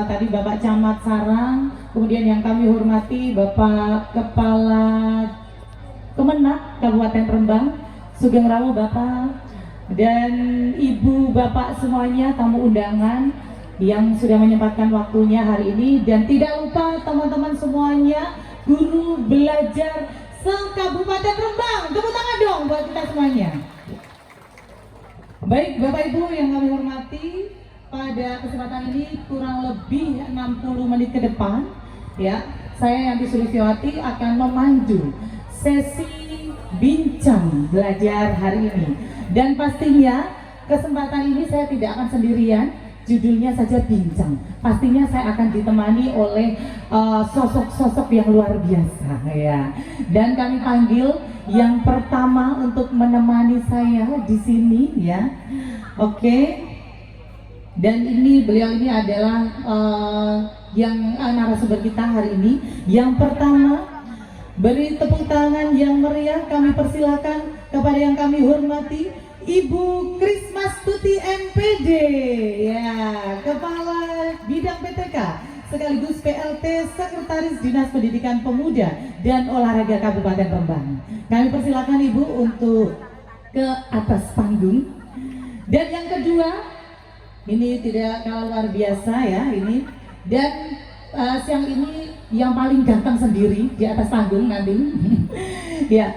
tadi Bapak Camat Sarang, kemudian yang kami hormati Bapak Kepala Kemenak Kabupaten Rembang, Sugeng Rawu Bapak, dan Ibu Bapak semuanya, tamu undangan yang sudah menyempatkan waktunya hari ini, dan tidak lupa teman-teman semuanya, guru belajar se-Kabupaten Rembang. Tepuk tangan dong buat kita semuanya. Baik Bapak Ibu yang kami hormati, pada kesempatan ini kurang lebih 60 menit ke depan ya, saya Yanti Sulistiawati akan memandu sesi bincang belajar hari ini. Dan pastinya kesempatan ini saya tidak akan sendirian, judulnya saja bincang. Pastinya saya akan ditemani oleh sosok-sosok yang luar biasa ya. Dan kami panggil yang pertama untuk menemani saya di sini ya. Oke. Dan beliau ini adalah yang narasumber kita hari ini. Yang pertama, beri tepuk tangan yang meriah, kami persilakan kepada yang kami hormati Ibu Krismastuti MPD ya, Kepala Bidang PTK sekaligus PLT Sekretaris Dinas Pendidikan Pemuda dan Olahraga Kabupaten Rembang. Kami persilakan Ibu untuk ke atas panggung. Dan yang kedua, ini tidak kalah luar biasa ya ini, dan siang ini yang paling ganteng sendiri di atas panggung nanti. Ya,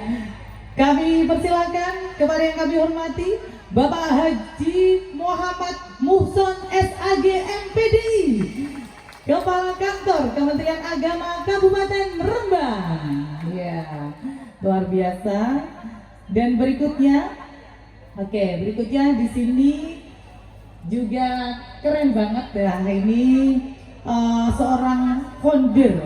kami persilakan kepada yang kami hormati Bapak Haji Muhammad Muhson SAG MPDI, Kepala Kantor Kementerian Agama Kabupaten Rembang. Ya, luar biasa. Dan berikutnya, berikutnya di sini juga keren banget ya, ini seorang founder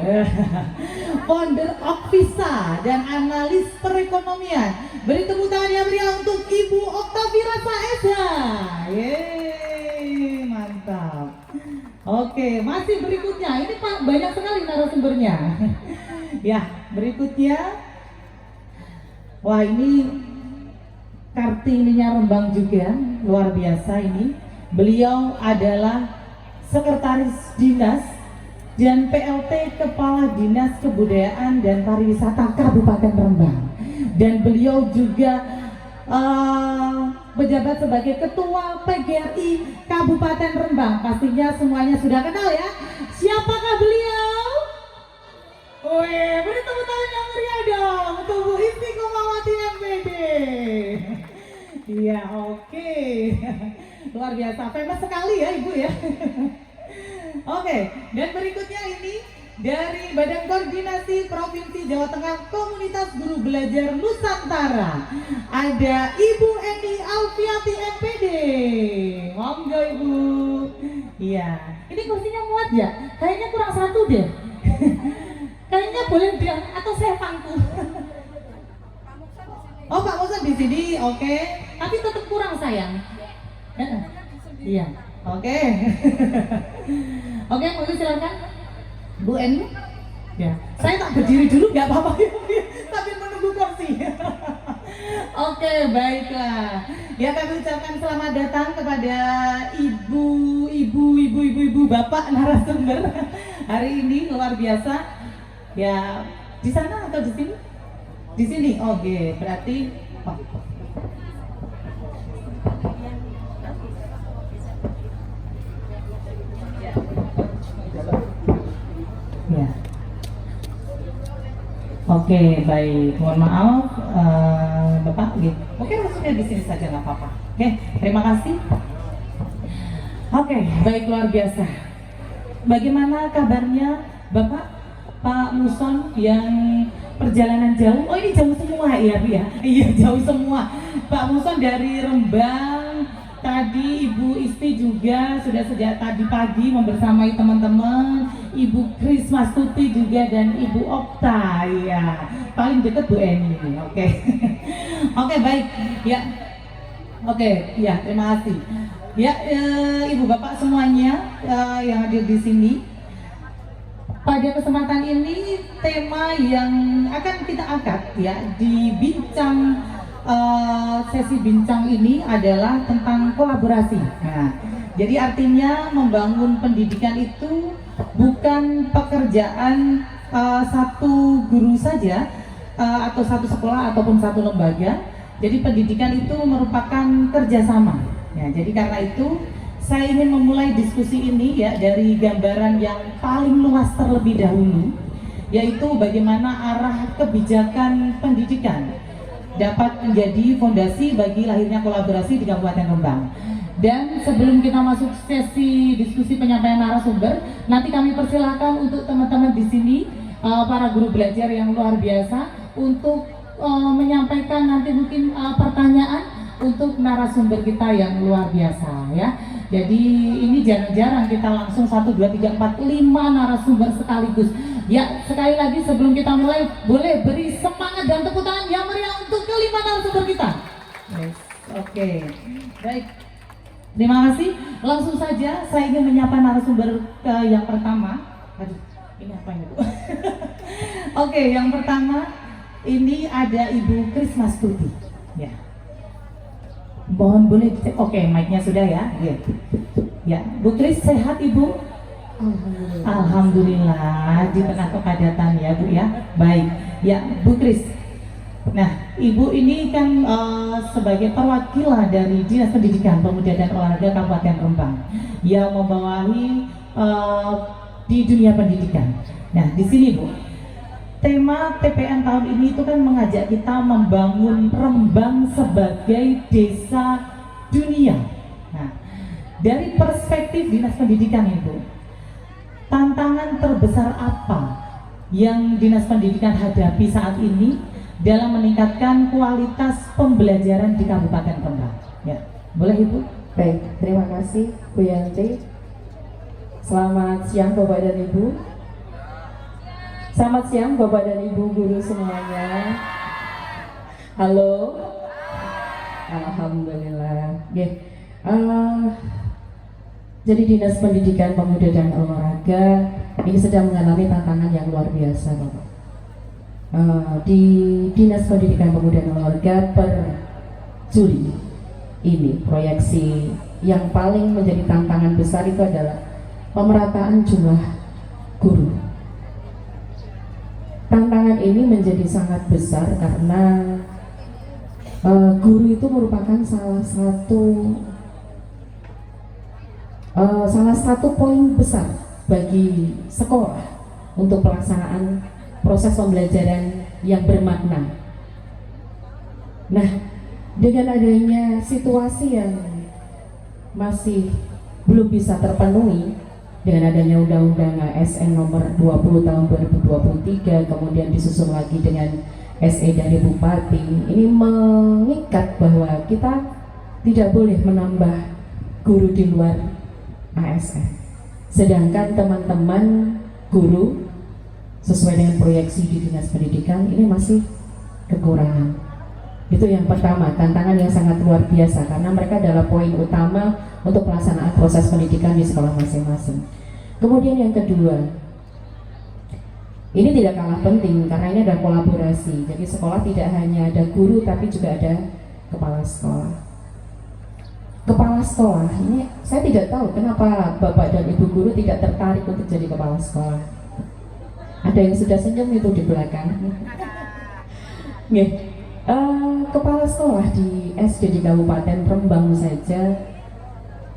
Okvisa dan analis perekonomian. Beri tepuk tangan yang meriah untuk Ibu Oktavira Saesa. Yeay, mantap. Oke, masih berikutnya, ini Pak banyak sekali narasumbernya. Ya, berikutnya, wah ini Kartininya Rembang juga luar biasa ini. Beliau adalah Sekretaris Dinas dan PLT Kepala Dinas Kebudayaan dan Pariwisata Kabupaten Rembang. Dan beliau juga menjabat sebagai Ketua PGRI Kabupaten Rembang. Pastinya semuanya sudah kenal ya. Siapakah beliau? Wih, beri tepuk tangan yang meriah dong untuk Bu Istiqomawati MPD. Iya, oke. Luar biasa, famous sekali ya Ibu ya. Oke, dan berikutnya ini dari Badan Koordinasi Provinsi Jawa Tengah Komunitas Guru Belajar Nusantara, ada Ibu Eni Alfiati MPD. Monggo Ibu. Iya, ini kursinya muat ya? Kayaknya kurang satu deh. Kayaknya boleh dia atau saya pangku. Oh Pak Musa di sini, oke. Tapi tetap kurang sayang. Iya, oke. Oke, monggo silakan Bu Eni. Ya, saya tak berdiri dulu nggak apa-apa tapi menunggu kursi. Oke, baiklah. Ya, kami ucapkan selamat datang kepada ibu, bapak narasumber hari ini luar biasa. Ya, di sana atau di sini? Di sini. Oke, berarti ya. Oke, baik. Mohon maaf, Bapak. Oke, maksudnya di sini saja nggak apa-apa. Oke, terima kasih. Oke, baik, luar biasa. Bagaimana kabarnya Bapak Pak Muson yang perjalanan jauh? Oh, ini jauh semua ya, Bu ya? Iya, jauh semua. Pak Muson dari Rembang. Tadi Ibu Isti juga sudah sejak tadi pagi membersamai teman-teman. Ibu Krismastuti juga dan Ibu Okta ya. Paling dekat Bu Eni ini. Oke. Oke, baik. Ya. Oke, ya, terima kasih. Ya, Ibu Bapak semuanya yang hadir di sini. Pada kesempatan ini tema yang akan kita angkat ya di bincang sesi bincang ini adalah tentang kolaborasi. Nah, Jadi artinya membangun pendidikan itu bukan pekerjaan satu guru saja atau satu sekolah ataupun satu lembaga. Jadi pendidikan itu merupakan kerjasama. Ya, jadi karena itu saya ingin memulai diskusi ini ya dari gambaran yang paling luas terlebih dahulu, yaitu bagaimana arah kebijakan pendidikan dapat menjadi fondasi bagi lahirnya kolaborasi di Kabupaten Rembang. Dan sebelum kita masuk sesi diskusi penyampaian narasumber, nanti kami persilahkan untuk teman-teman di sini, para guru belajar yang luar biasa, untuk menyampaikan nanti mungkin pertanyaan untuk narasumber kita yang luar biasa ya. Jadi ini jarang-jarang kita langsung 1, 2, 3, 4, 5 narasumber sekaligus. Ya, sekali lagi sebelum kita mulai, boleh beri semangat dan tepuk tangan yang meriah untuk kelima narasumber kita. Yes. Oke, baik. Terima kasih. Langsung saja saya ingin menyapa narasumber yang pertama. Aduh, ini apa ini Bu? Oke, yang pertama ini ada Ibu Krismastuti. Ya. Mohon boleh dicek. Oke, mic-nya sudah ya. Ya. Ya, Bu Kris sehat Ibu? Alhamdulillah. Alhamdulillah di tengah kepadatan ya Bu ya. Baik. Ya, Bu Kris. Nah, Ibu ini kan sebagai perwakilan dari Dinas Pendidikan, Pemuda dan Olahraga Kabupaten Rembang yang membawahi di dunia pendidikan. Nah, di sini Bu, tema TPN tahun ini itu kan mengajak kita membangun Rembang sebagai desa dunia. Nah, dari perspektif Dinas Pendidikan Ibu, tantangan terbesar apa yang Dinas Pendidikan hadapi saat ini dalam meningkatkan kualitas pembelajaran di Kabupaten Rembang? Ya, boleh Ibu. Baik, terima kasih Bu Yanti. Selamat siang Bapak dan Ibu. Selamat siang Bapak dan Ibu guru semuanya. Halo. Alhamdulillah. Jadi Dinas Pendidikan Pemuda dan Olahraga ini sedang mengalami tantangan yang luar biasa Bapak. Di Dinas Pendidikan Pemuda dan Olahraga per Juli ini proyeksi yang paling menjadi tantangan besar itu adalah pemerataan jumlah guru. Tantangan ini menjadi sangat besar karena guru itu merupakan salah satu poin besar bagi sekolah untuk pelaksanaan proses pembelajaran yang bermakna. Nah, dengan adanya situasi yang masih belum bisa terpenuhi, dengan adanya Undang-Undang ASN nomor 20 tahun 2023, kemudian disusul lagi dengan SE dari Bupati, ini mengikat bahwa kita tidak boleh menambah guru di luar ASN. Sedangkan teman-teman guru sesuai dengan proyeksi di Dinas Pendidikan ini masih kekurangan. Itu yang pertama, tantangan yang sangat luar biasa karena mereka adalah poin utama untuk pelaksanaan proses pendidikan di sekolah masing-masing. Kemudian yang kedua, ini tidak kalah penting karena ini ada kolaborasi. Jadi sekolah tidak hanya ada guru tapi juga ada kepala sekolah. Kepala sekolah ini saya tidak tahu kenapa Bapak dan Ibu guru tidak tertarik untuk jadi kepala sekolah. Ada yang sudah senyum itu di belakang. Kepala sekolah di SD di Kabupaten Rembang saja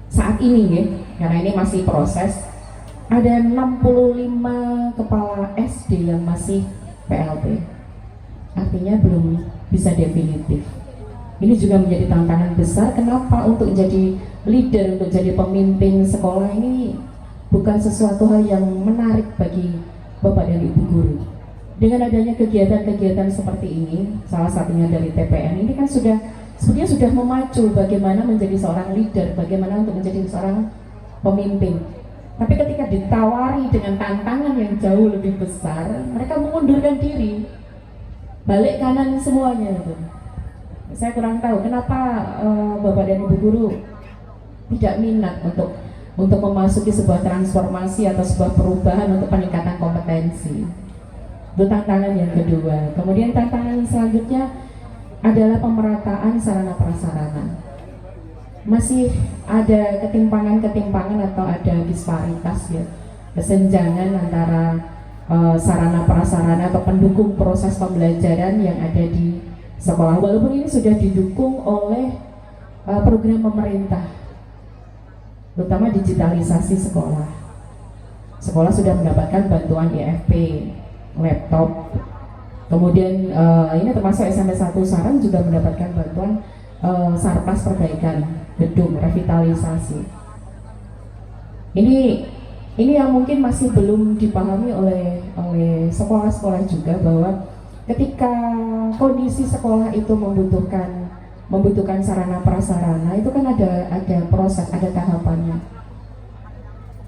saat ini karena ini masih proses, ada 65 kepala SD yang masih PLT. Artinya belum bisa definitif. Ini juga menjadi tantangan besar. Kenapa untuk jadi leader, untuk jadi pemimpin sekolah ini bukan sesuatu hal yang menarik bagi Bapak dan Ibu guru. Dengan adanya kegiatan-kegiatan seperti ini, salah satunya dari TPN ini kan sebenarnya sudah memacu bagaimana menjadi seorang leader, bagaimana untuk menjadi seorang pemimpin. Tapi ketika ditawari dengan tantangan yang jauh lebih besar, mereka mengundurkan diri, balik kanan semuanya itu. Saya kurang tahu kenapa Bapak dan Ibu guru tidak minat untuk memasuki sebuah transformasi atau sebuah perubahan untuk peningkatan kompetensi. Itu tantangan yang kedua. Kemudian tantangan selanjutnya adalah pemerataan sarana prasarana. masih ada ketimpangan-ketimpangan atau ada disparitas ya, kesenjangan antara sarana prasarana atau pendukung proses pembelajaran yang ada di sekolah. Walaupun ini sudah didukung oleh program pemerintah, terutama digitalisasi sekolah. Sekolah sudah mendapatkan bantuan IFP, laptop. Kemudian ini termasuk SMP 1 Sarang juga mendapatkan bantuan sarpas perbaikan gedung, revitalisasi. Ini yang mungkin masih belum dipahami oleh sekolah-sekolah juga, bahwa ketika kondisi sekolah itu membutuhkan sarana prasarana, itu kan ada proses, ada tahapannya.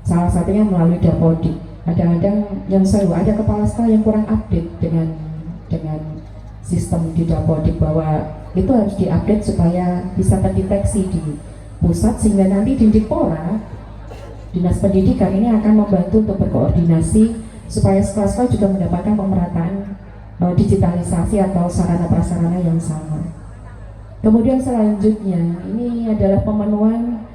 Salah satunya melalui dapodik. Kadang-kadang yang ada kepala sekolah yang kurang update dengan sistem di dapodik, bahwa itu harus diupdate supaya bisa terdeteksi di pusat, sehingga nanti Dindikpora, Dinas Pendidikan ini akan membantu untuk berkoordinasi supaya sekolah-sekolah juga mendapatkan pemerataan digitalisasi atau sarana prasarana yang sama. Kemudian selanjutnya ini adalah pemenuhan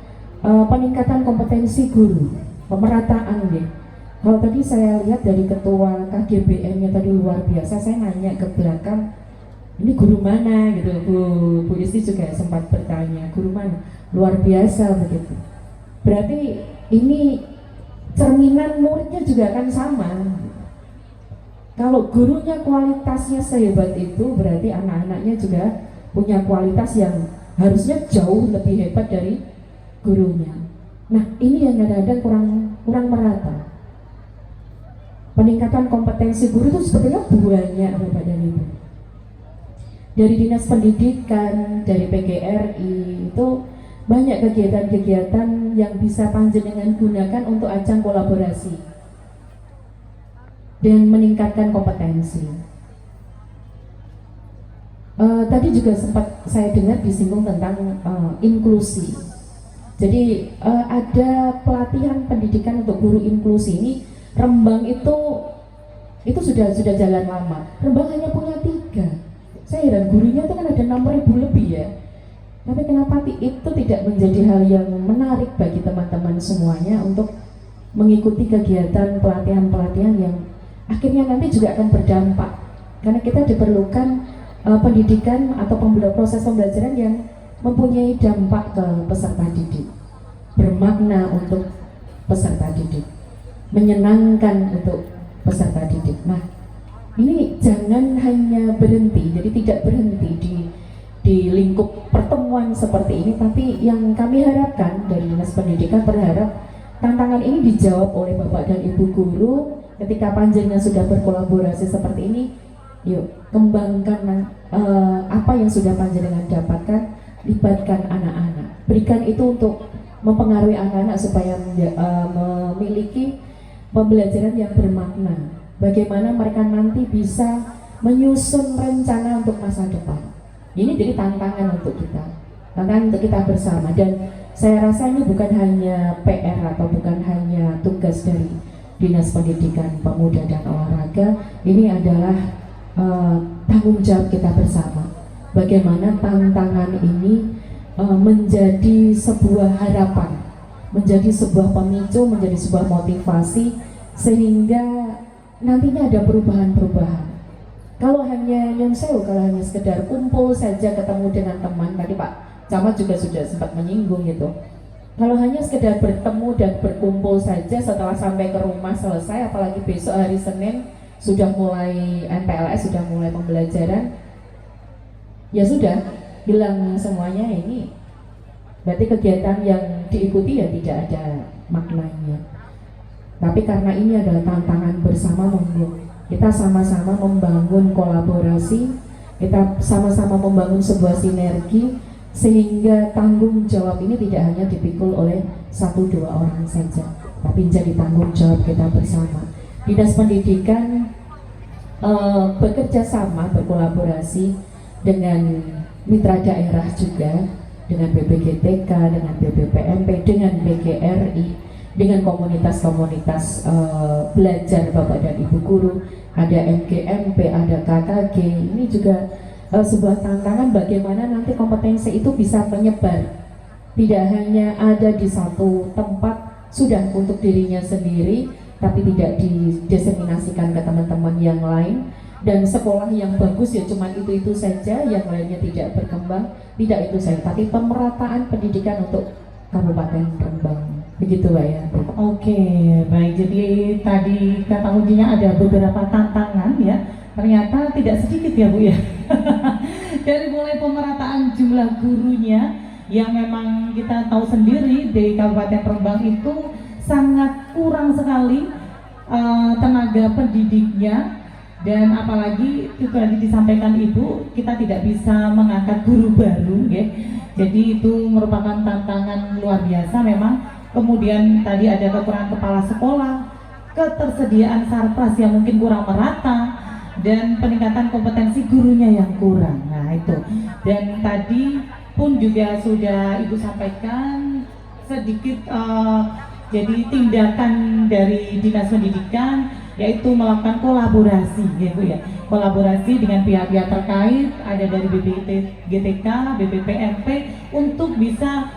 peningkatan kompetensi guru, pemerataan ya. Kalau tadi saya lihat dari ketua KGBM-nya tadi luar biasa, saya nanya ke belakang, ini guru mana gitu, Bu Isti juga sempat bertanya, guru mana, luar biasa begitu. Berarti ini cerminan muridnya juga akan sama. Kalau gurunya kualitasnya sehebat itu, berarti anak-anaknya juga punya kualitas yang harusnya jauh lebih hebat dari gurunya. Nah, ini yang kadang-kadang kurang merata. Peningkatan kompetensi guru itu sebetulnya banyak, Bapak dan Ibu. Dari Dinas Pendidikan, dari PGRI, itu banyak kegiatan-kegiatan yang bisa panjenengan gunakan untuk ajang kolaborasi dan meningkatkan kompetensi. Tadi juga sempat saya dengar disinggung tentang inklusi. Jadi ada pelatihan pendidikan untuk guru inklusi. Ini Rembang itu sudah jalan lama. Rembang hanya punya 3. Saya heran, gurunya itu kan ada 6.000 lebih ya. Tapi kenapa itu tidak menjadi hal yang menarik bagi teman-teman semuanya untuk mengikuti kegiatan pelatihan-pelatihan yang akhirnya nanti juga akan berdampak, karena kita diperlukan pendidikan atau proses pembelajaran yang mempunyai dampak ke peserta didik, bermakna untuk peserta didik, menyenangkan untuk peserta didik. Nah, ini jangan hanya berhenti, jadi tidak berhenti di lingkup pertemuan seperti ini, tapi yang kami harapkan dari Dinas Pendidikan, berharap tantangan ini dijawab oleh Bapak dan Ibu guru. Ketika panjenengan sudah berkolaborasi seperti ini, yuk kembangkan apa yang sudah panjenengan dapatkan, libatkan anak-anak, berikan itu untuk mempengaruhi anak-anak supaya memiliki pembelajaran yang bermakna. Bagaimana mereka nanti bisa menyusun rencana untuk masa depan. Ini jadi tantangan untuk kita bersama, dan saya rasa ini bukan hanya PR atau bukan hanya tugas dari Dinas Pendidikan Pemuda dan Olahraga. Ini adalah tanggung jawab kita bersama. Bagaimana tantangan ini menjadi sebuah harapan, menjadi sebuah pemicu, menjadi sebuah motivasi, sehingga nantinya ada perubahan-perubahan. Kalau hanya kalau hanya sekedar kumpul saja, ketemu dengan teman, tadi Pak Camat juga sudah sempat menyinggung gitu. Kalau hanya sekedar bertemu dan berkumpul saja, setelah sampai ke rumah selesai, apalagi besok hari Senin sudah mulai NPLS, sudah mulai pembelajaran, ya sudah hilang semuanya. Ini berarti kegiatan yang diikuti ya tidak ada maknanya. Tapi karena ini adalah tantangan bersama, kita sama-sama membangun kolaborasi, kita sama-sama membangun sebuah sinergi, sehingga tanggung jawab ini tidak hanya dipikul oleh 1-2 orang saja, tapi menjadi tanggung jawab kita bersama. Dinas Pendidikan bekerja sama, berkolaborasi dengan mitra daerah juga, dengan BPGTK, dengan BPPMP, dengan PGRI, dengan komunitas-komunitas belajar Bapak dan Ibu guru, ada MGMP, ada KKG. Ini juga sebuah tantangan bagaimana nanti kompetensi itu bisa menyebar tidak hanya ada di satu tempat sudah untuk dirinya sendiri, tapi tidak didiseminasikan ke teman-teman yang lain. Dan sekolah yang bagus ya cuma itu saja, yang lainnya tidak berkembang, tidak itu saja, tapi pemerataan pendidikan untuk Kabupaten Rembang, begitu Mbak ya. Oke, baik. Jadi tadi kata kuncinya ada beberapa tantangan ya. Ternyata tidak sedikit ya Bu ya. Dari mulai pemerataan jumlah gurunya yang memang kita tahu sendiri di Kabupaten Rembang itu sangat kurang sekali tenaga pendidiknya. Dan apalagi itu tadi disampaikan Ibu, kita tidak bisa mengangkat guru baru ya. Jadi itu merupakan tantangan luar biasa memang. Kemudian tadi ada kekurangan kepala sekolah, ketersediaan sarpras yang mungkin kurang merata, dan peningkatan kompetensi gurunya yang kurang. Nah itu. Dan tadi pun juga sudah Ibu sampaikan sedikit jadi tindakan dari Dinas Pendidikan yaitu melakukan kolaborasi ya Bu ya, kolaborasi dengan pihak-pihak terkait, ada dari BPGTK, BPPMP untuk bisa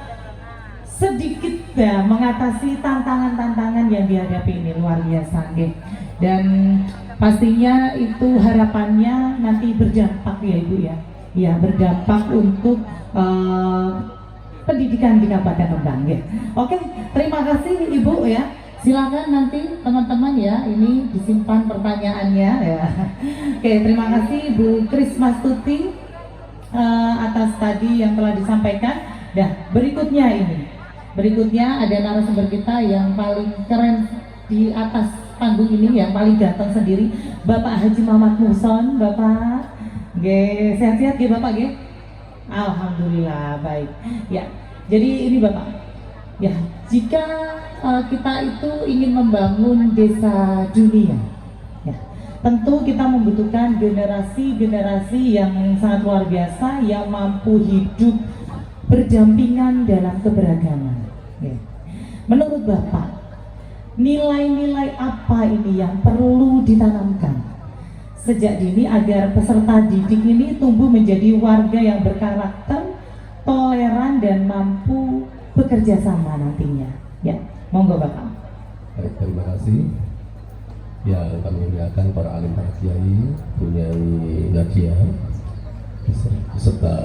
sedikit ya mengatasi tantangan-tantangan yang dihadapi ini, luar biasa ya. Dan pastinya itu harapannya nanti berdampak ya Ibu ya, ya berdampak untuk pendidikan di Kabupaten Rembang ya. Oke, terima kasih Ibu ya. Silakan nanti teman-teman ya, ini disimpan pertanyaannya ya. Oke, terima kasih Bu Krismastuti atas tadi yang telah disampaikan. Nah, berikutnya ada narasumber kita yang paling keren di atas panggung ini, yang paling ganteng sendiri, Bapak Haji Muhammad Muson. Bapak, sehat-sehat ya Bapak ya? Alhamdulillah baik. Ya, jadi ini Bapak. Ya, jika kita itu ingin membangun desa dunia, ya, tentu kita membutuhkan generasi-generasi yang sangat luar biasa yang mampu hidup berdampingan dalam keberagaman. Ya. Menurut Bapak, nilai-nilai apa ini yang perlu ditanamkan sejak dini agar peserta didik ini tumbuh menjadi warga yang berkarakter, toleran, dan mampu bekerja sama nantinya? Ya. Monggo Bapak. Baik, terima kasih. Ya, kami muliakan para alim, para kiai, Bunyai Nadia, beserta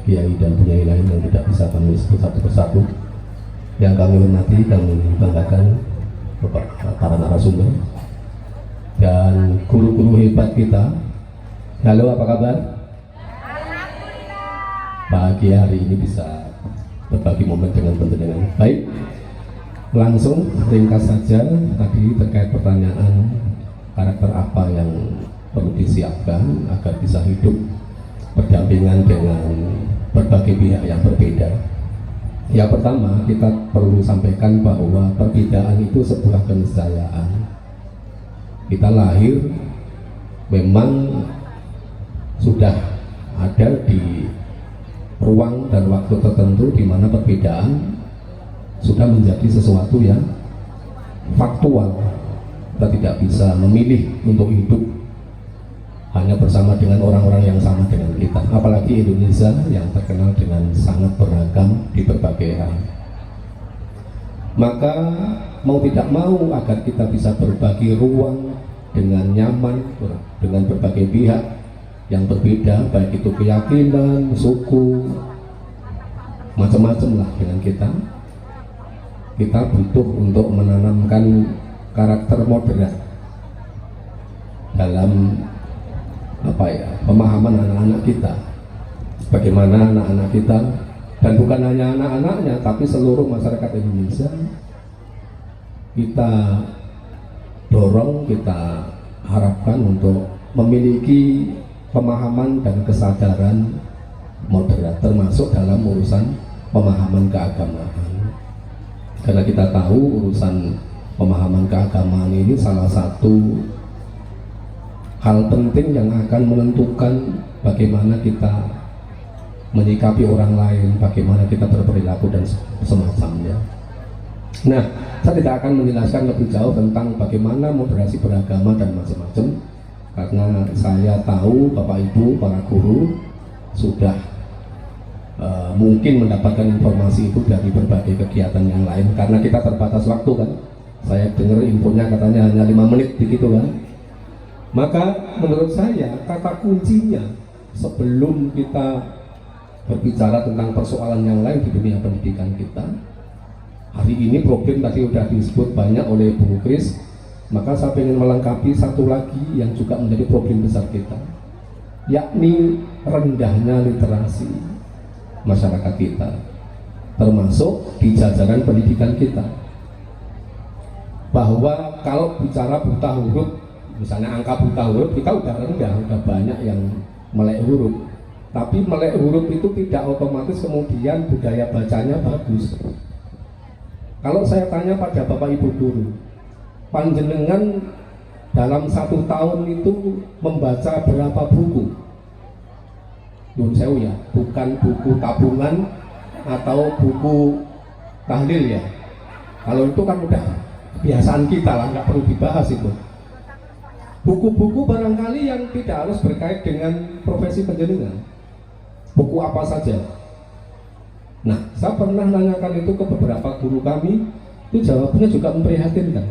kiai dan bunyai lain yang tidak bisa kami sebut satu persatu. Yang kami hormati, kami banggakan para narasumber dan guru-guru hebat kita. Halo, apa kabar? Pagi hari ini bisa berbagi momen dengan penjenengan. Baik. Langsung ringkas saja tadi terkait pertanyaan karakter apa yang perlu disiapkan agar bisa hidup berdampingan dengan berbagai pihak yang berbeda. Yang pertama, kita perlu sampaikan bahwa perbedaan itu sebuah keniscayaan. Kita lahir memang sudah ada di ruang dan waktu tertentu di mana perbedaan sudah menjadi sesuatu yang faktual. Kita tidak bisa memilih untuk hidup hanya bersama dengan orang-orang yang sama dengan kita, apalagi Indonesia yang terkenal dengan sangat beragam di berbagai hal. Maka mau tidak mau agar kita bisa berbagi ruang dengan nyaman dengan berbagai pihak yang berbeda, baik itu keyakinan, suku, macam-macam lah dengan kita butuh untuk menanamkan karakter moderat dalam pemahaman anak-anak kita. Bagaimana anak-anak kita, dan bukan hanya anak-anaknya tapi seluruh masyarakat Indonesia, kita dorong, kita harapkan untuk memiliki pemahaman dan kesadaran moderat, termasuk dalam urusan pemahaman keagamaan. Karena kita tahu urusan pemahaman keagamaan ini salah satu hal penting yang akan menentukan bagaimana kita menyikapi orang lain, bagaimana kita berperilaku dan semacamnya. Nah, saya tidak akan menjelaskan lebih jauh tentang bagaimana moderasi beragama dan macam-macam, karena saya tahu Bapak Ibu para guru sudah mungkin mendapatkan informasi itu dari berbagai kegiatan yang lain, karena kita terbatas waktu kan. Saya dengar infonya katanya hanya 5 menit begitu kan. Maka menurut saya kata kuncinya sebelum kita berbicara tentang persoalan yang lain di dunia pendidikan kita, hari ini problem tadi sudah disebut banyak oleh Bu Kris, maka saya ingin melengkapi satu lagi yang juga menjadi problem besar kita, yakni rendahnya literasi masyarakat kita, termasuk di jajaran pendidikan kita. Bahwa kalau bicara buta huruf, misalnya angka buta huruf kita udah rendah, udah banyak yang melek huruf. Tapi melek huruf itu tidak otomatis kemudian budaya bacanya bagus. Kalau saya tanya pada Bapak Ibu guru, panjenengan dalam 1 tahun itu membaca berapa buku? Nun sewu ya, bukan buku tabungan atau buku tahlil ya. Kalau itu kan udah kebiasaan kita lah, nggak perlu dibahas itu. Buku-buku barangkali yang tidak harus berkait dengan profesi penjenengan. Buku apa saja. Nah, saya pernah nanyakan itu ke beberapa guru kami, itu jawabannya juga memprihatinkan.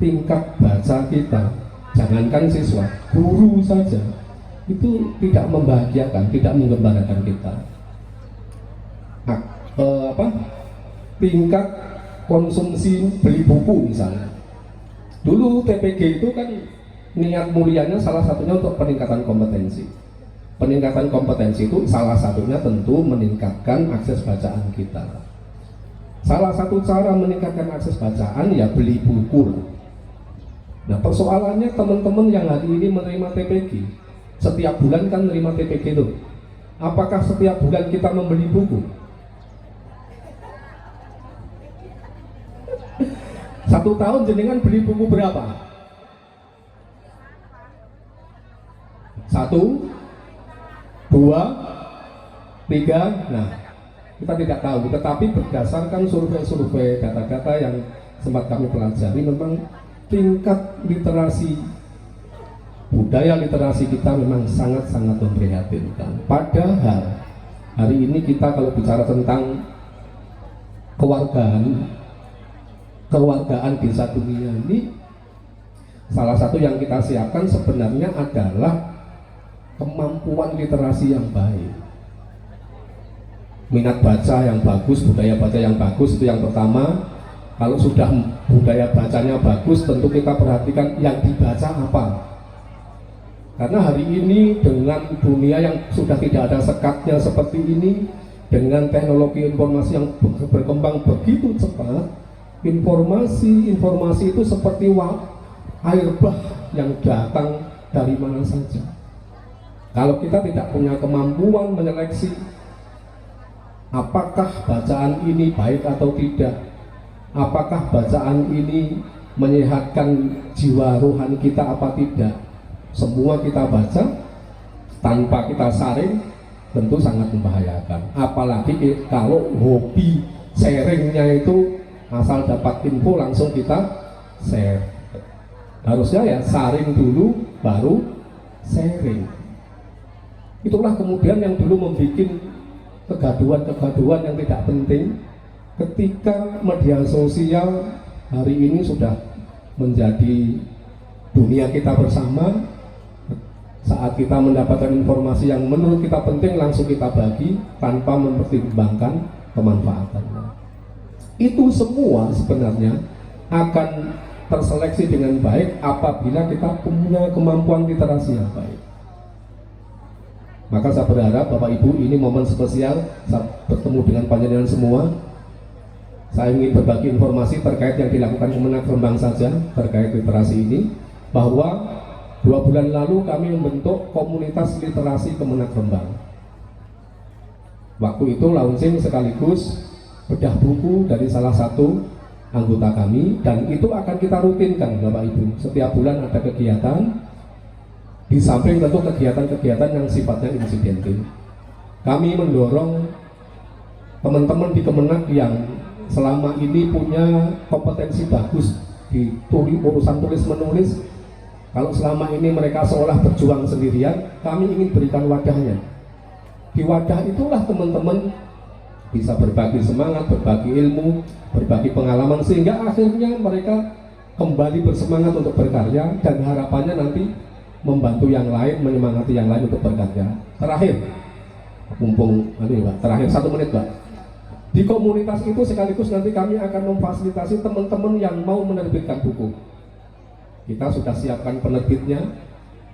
Tingkat baca kita, jangankan siswa, guru saja itu tidak membahagiakan, tidak menggembirakan kita. Tingkat konsumsi beli buku misalnya. Dulu TPG itu kan niat mulianya salah satunya untuk peningkatan kompetensi. Peningkatan kompetensi itu salah satunya tentu meningkatkan akses bacaan kita. Salah satu cara meningkatkan akses bacaan ya beli buku. Nah, persoalannya teman-teman yang hari ini menerima TPG, setiap bulan kan menerima TPG itu. Apakah setiap bulan kita membeli buku? 1 tahun jenengan beli buku berapa? 1, 2, 3. Nah, kita tidak tahu. Tetapi berdasarkan survei-survei, data-data yang sempat kami pelajari, memang tingkat literasi, budaya literasi kita memang sangat-sangat memprihatinkan. Padahal hari ini kita kalau bicara tentang kewargaan desa dunia ini, salah satu yang kita siapkan sebenarnya adalah kemampuan literasi yang baik, minat baca yang bagus, budaya baca yang bagus, itu yang pertama. Kalau sudah budaya bacanya bagus, tentu kita perhatikan yang dibaca apa. Karena hari ini dengan dunia yang sudah tidak ada sekatnya seperti ini, dengan teknologi informasi yang berkembang begitu cepat, informasi itu seperti air bah yang datang dari mana saja. Kalau kita tidak punya kemampuan menyeleksi apakah bacaan ini baik atau tidak, apakah bacaan ini menyehatkan jiwa rohani kita apa tidak, semua kita baca tanpa kita saring, tentu sangat membahayakan. Apalagi kalau hobi sharingnya itu asal dapat info langsung kita share. Harusnya ya saring dulu baru sharing. Itulah kemudian yang dulu membuat kegaduhan-kegaduhan yang tidak penting, ketika media sosial hari ini sudah menjadi dunia kita bersama. Saat kita mendapatkan informasi yang menurut kita penting, langsung kita bagi tanpa mempertimbangkan kemanfaatannya. Itu semua sebenarnya akan terseleksi dengan baik apabila kita punya kemampuan literasi yang baik. Maka saya berharap Bapak Ibu, ini momen spesial saat bertemu dengan panjenengan semua. Saya ingin berbagi informasi terkait yang dilakukan Kemenak Rembang saja terkait literasi ini, bahwa 2 bulan lalu kami membentuk komunitas literasi Kemenak Rembang. Waktu itu launching sekaligus bedah buku dari salah satu anggota kami, dan itu akan kita rutinkan Bapak Ibu. Setiap bulan ada kegiatan, di samping tentu kegiatan-kegiatan yang sifatnya insidentil. Kami mendorong teman-teman di Kemenak yang selama ini punya kompetensi bagus di urusan tulis menulis. Kalau selama ini mereka seolah berjuang sendirian, kami ingin berikan wadahnya. Di wadah itulah teman-teman bisa berbagi semangat, berbagi ilmu, berbagi pengalaman, sehingga akhirnya mereka kembali bersemangat untuk berkarya, dan harapannya nanti membantu yang lain, menyemangati yang lain untuk berkarya. Terakhir, mumpung ini Pak, terakhir 1 menit Pak. Di komunitas itu sekaligus nanti kami akan memfasilitasi teman-teman yang mau menerbitkan buku. Kita sudah siapkan penerbitnya,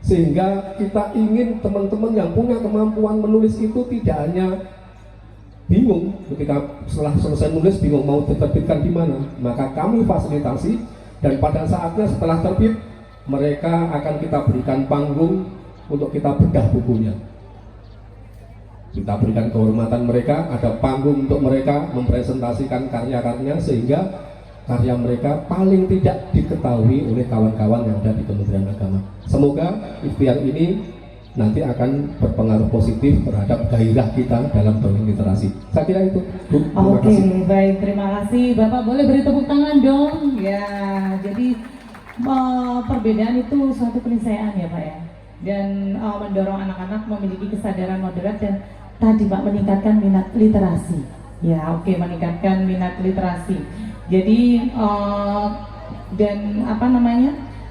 sehingga kita ingin teman-teman yang punya kemampuan menulis itu tidak hanya bingung ketika setelah selesai menulis bingung mau diterbitkan di mana, maka kami fasilitasi, dan pada saatnya setelah terbit mereka akan kita berikan panggung untuk kita bedah bukunya. Kita berikan kehormatan mereka, ada panggung untuk mereka mempresentasikan karya-karyanya, sehingga karya mereka paling tidak diketahui oleh kawan-kawan yang ada di Kementerian Agama. Semoga ikhtiar ini nanti akan berpengaruh positif terhadap gairah kita dalam berliterasi. Saya kira itu, Bu. Terima kasih. Baik, terima kasih. Bapak boleh beri tepuk tangan dong. Ya, jadi perbedaan itu suatu keniscayaan ya Pak ya. Dan mendorong anak-anak memiliki kesadaran moderat, dan tadi Pak meningkatkan minat literasi. Ya, oke, meningkatkan minat literasi. Jadi dan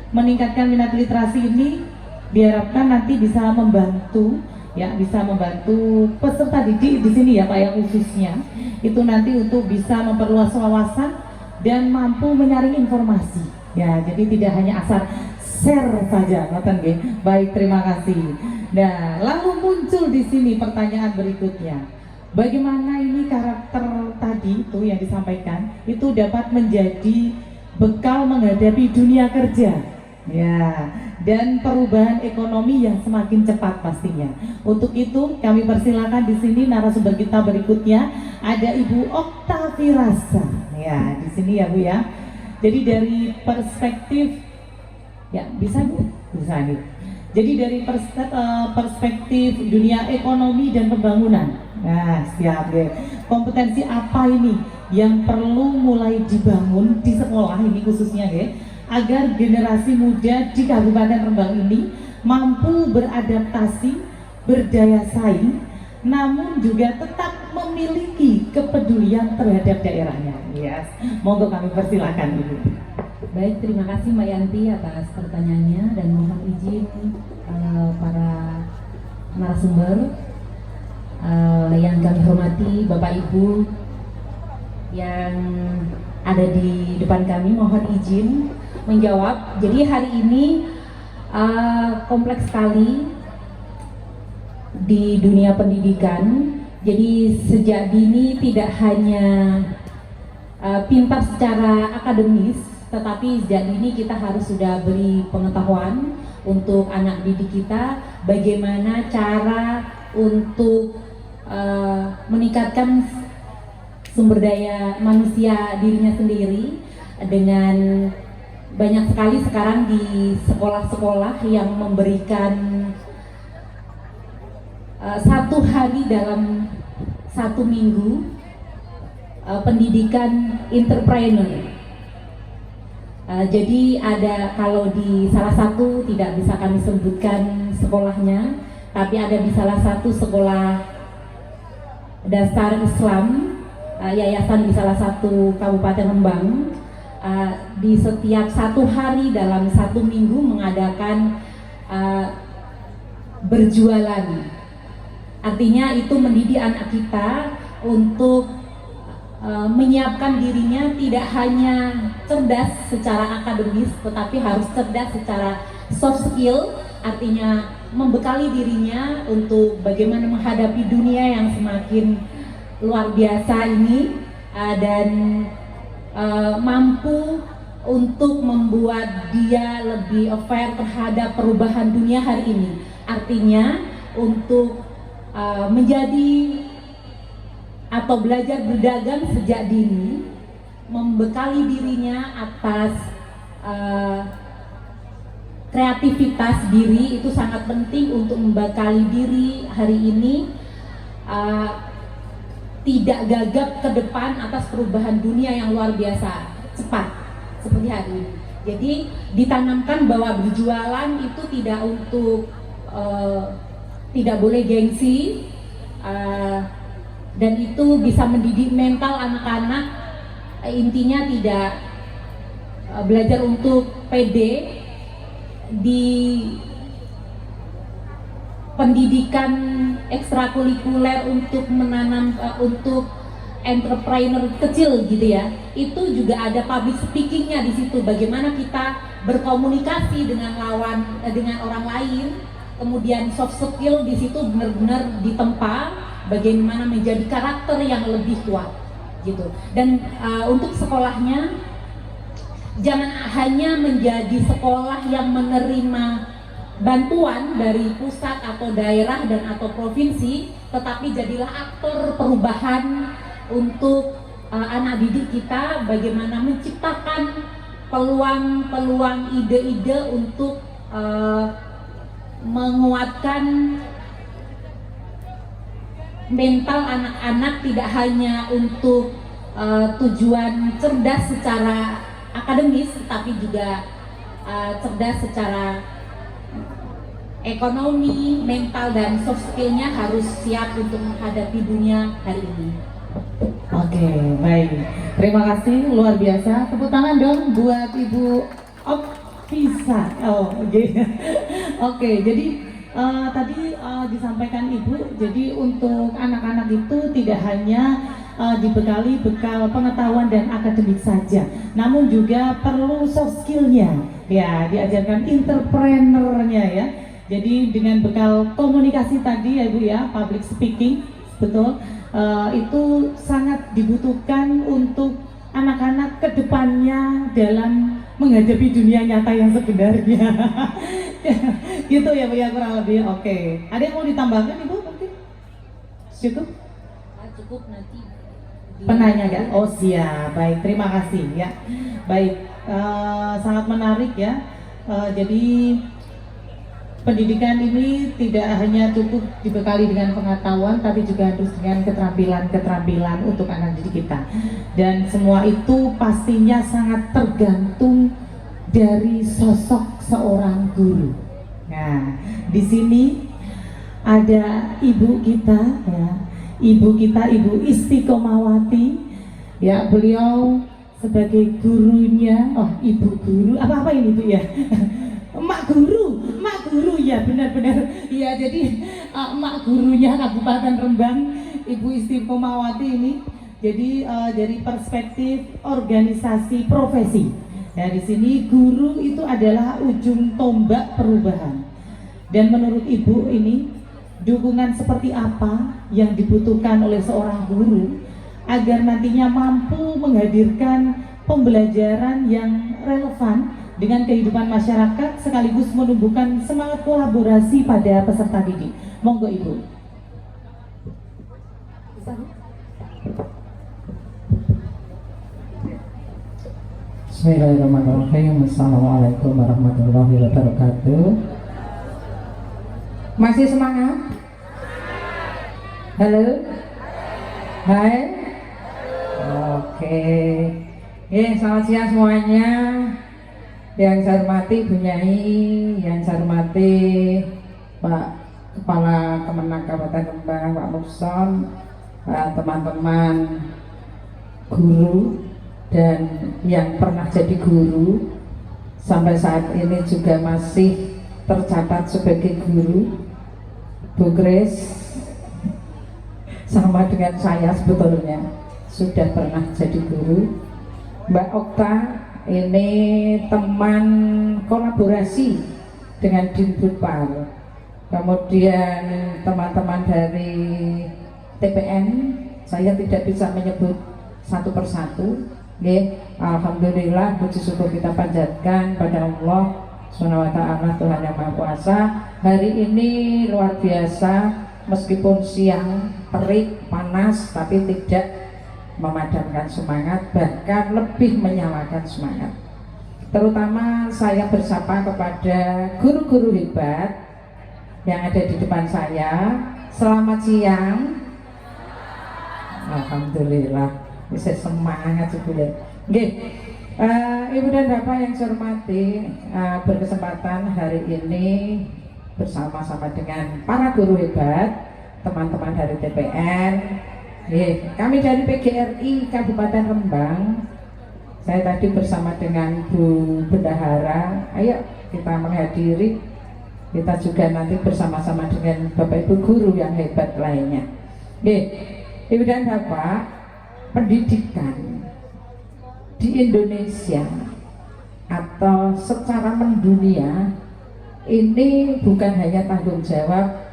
meningkatkan minat literasi ini diharapkan nanti bisa membantu peserta didik di sini ya Pak ya, khususnya itu nanti untuk bisa memperluas wawasan dan mampu menyaring informasi ya. Jadi tidak hanya asal share saja, ngoten nggih. Baik, terima kasih. Nah, lalu muncul di sini pertanyaan berikutnya. Bagaimana ini karakter tadi itu yang disampaikan itu dapat menjadi bekal menghadapi dunia kerja ya, dan perubahan ekonomi yang semakin cepat pastinya. Untuk itu kami persilakan di sini narasumber kita berikutnya, ada Ibu Okta Firasa ya, di sini ya Bu ya. Jadi dari perspektif ya, bisa Bu? Bisa nih. Jadi dari perspektif dunia ekonomi dan pembangunan. Nah, siap deh. Kompetensi apa ini yang perlu mulai dibangun di sekolah ini khususnya ya, agar generasi muda di Kabupaten Rembang ini mampu beradaptasi, berdaya saing, namun juga tetap memiliki kepedulian terhadap daerahnya. Yes. Monggo kami persilakan Ibu. Baik, terima kasih Mbak Yanti atas pertanyaannya, dan mohon izin para narasumber yang kami hormati, Bapak Ibu yang ada di depan kami, mohon izin menjawab. Jadi hari ini kompleks sekali di dunia pendidikan. Jadi sejak dini tidak hanya pintar secara akademis, tetapi sejak dini kita harus sudah beri pengetahuan untuk anak didik kita bagaimana cara untuk meningkatkan sumber daya manusia dirinya sendiri, dengan banyak sekali sekarang di sekolah-sekolah yang memberikan 1 hari dalam 1 minggu pendidikan entrepreneur. Jadi ada, kalau di salah satu tidak bisa kami sebutkan sekolahnya, tapi ada di salah satu sekolah dasar Islam, yayasan di salah satu Kabupaten Rembang, di setiap 1 hari dalam 1 minggu mengadakan berjualan. Artinya itu mendidik anak kita untuk menyiapkan dirinya tidak hanya cerdas secara akademis, tetapi harus cerdas secara soft skill, artinya membekali dirinya untuk bagaimana menghadapi dunia yang semakin luar biasa ini, dan mampu untuk membuat dia lebih aware terhadap perubahan dunia hari ini. Artinya untuk menjadi atau belajar berdagang sejak dini, membekali dirinya atas kreativitas diri, itu sangat penting untuk membekali diri hari ini tidak gagap ke depan atas perubahan dunia yang luar biasa cepat seperti hari ini. Jadi ditanamkan bahwa berjualan itu tidak untuk tidak boleh gengsi, dan itu bisa mendidik mental anak-anak. Intinya tidak belajar untuk pede di pendidikan ekstrakurikuler untuk menanam untuk entrepreneur kecil gitu ya. Itu juga ada public speakingnya di situ, bagaimana kita berkomunikasi dengan dengan orang lain. Kemudian soft skill di situ benar-benar ditempa, bagaimana menjadi karakter yang lebih kuat gitu. Dan untuk sekolahnya jangan hanya menjadi sekolah yang menerima bantuan dari pusat atau daerah dan atau provinsi, tetapi jadilah aktor perubahan untuk anak didik kita, bagaimana menciptakan peluang-peluang ide-ide untuk menguatkan mental anak-anak, tidak hanya untuk tujuan cerdas secara akademis, tapi juga cerdas secara ekonomi, mental, dan soft skillnya harus siap untuk menghadapi dunia hari ini. Oke, baik. Terima kasih, luar biasa. Tepuk tangan dong buat Ibu Opisa. Oh, oke. Oke, jadi tadi disampaikan Ibu, jadi untuk anak-anak itu tidak hanya dibekali bekal pengetahuan dan akademik saja, namun juga perlu soft skillnya, ya, diajarkan entrepreneurnya ya. Jadi dengan bekal komunikasi tadi ya Ibu ya, public speaking, betul, itu sangat dibutuhkan untuk anak-anak kedepannya dalam menghadapi dunia nyata yang sebenarnya. Gitu ya Bu ya, kurang lebih. Oke, ada yang mau ditambahkan Ibu mungkin? Cukup? Cukup nanti Penanya ya? Oh siap, baik, terima kasih ya. Baik, sangat menarik ya. Jadi pendidikan ini tidak hanya cukup dibekali dengan pengetahuan, tapi juga harus dengan keterampilan untuk anak didik kita. Dan semua itu pastinya sangat tergantung dari sosok seorang guru. Nah, di sini ada ibu kita ya. Ibu kita, Ibu Istiqomawati, ya, beliau sebagai gurunya, ibu guru, apa ini Bu ya? Mak guru ya, benar-benar, ya. Jadi mak gurunya Kabupaten Rembang, Ibu Istiqomawati ini. Jadi dari perspektif organisasi profesi, ya, di sini guru itu adalah ujung tombak perubahan. Dan menurut Ibu ini, dukungan seperti apa yang dibutuhkan oleh seorang guru agar nantinya mampu menghadirkan pembelajaran yang relevan dengan kehidupan masyarakat sekaligus menumbuhkan semangat kolaborasi pada peserta didik. Monggo Ibu. Bismillahirrahmanirrahim. Assalamualaikum warahmatullahi wabarakatuh. Masih semangat? Halo? Hai? Oke. Selamat siang semuanya. Yang saya hormati Bu Nyai, yang saya hormati Pak Kepala Kemenak Kabupaten Rembang, Pak Mukson, teman-teman guru dan yang pernah jadi guru sampai saat ini juga masih tercatat sebagai guru. Bu Grace sama dengan saya sebetulnya sudah pernah jadi guru. Mbak Okta ini teman kolaborasi dengan Dinbudpar. Kemudian teman-teman dari TPN, saya tidak bisa menyebut satu persatu. Alhamdulillah, puji syukur kita panjatkan pada Allah Subhanahu wa ta'ala, Tuhan yang Maha Kuasa. Hari ini luar biasa, meskipun siang terik, panas, tapi tidak memadamkan semangat, bahkan lebih menyalakan semangat. Terutama saya bersapa kepada guru-guru hebat yang ada di depan saya. Selamat siang. Alhamdulillah, bisa semangat juga. Ibu dan Bapak yang saya hormati, berkesempatan hari ini bersama-sama dengan para guru hebat teman-teman dari TPN, kami dari PGRI Kabupaten Rembang. Saya tadi bersama dengan Bu Bendahara, ayo kita menghadiri, kita juga nanti bersama-sama dengan Bapak Ibu guru yang hebat lainnya. Ibu dan Bapak, pendidikan di Indonesia atau secara mendunia ini bukan hanya tanggung jawab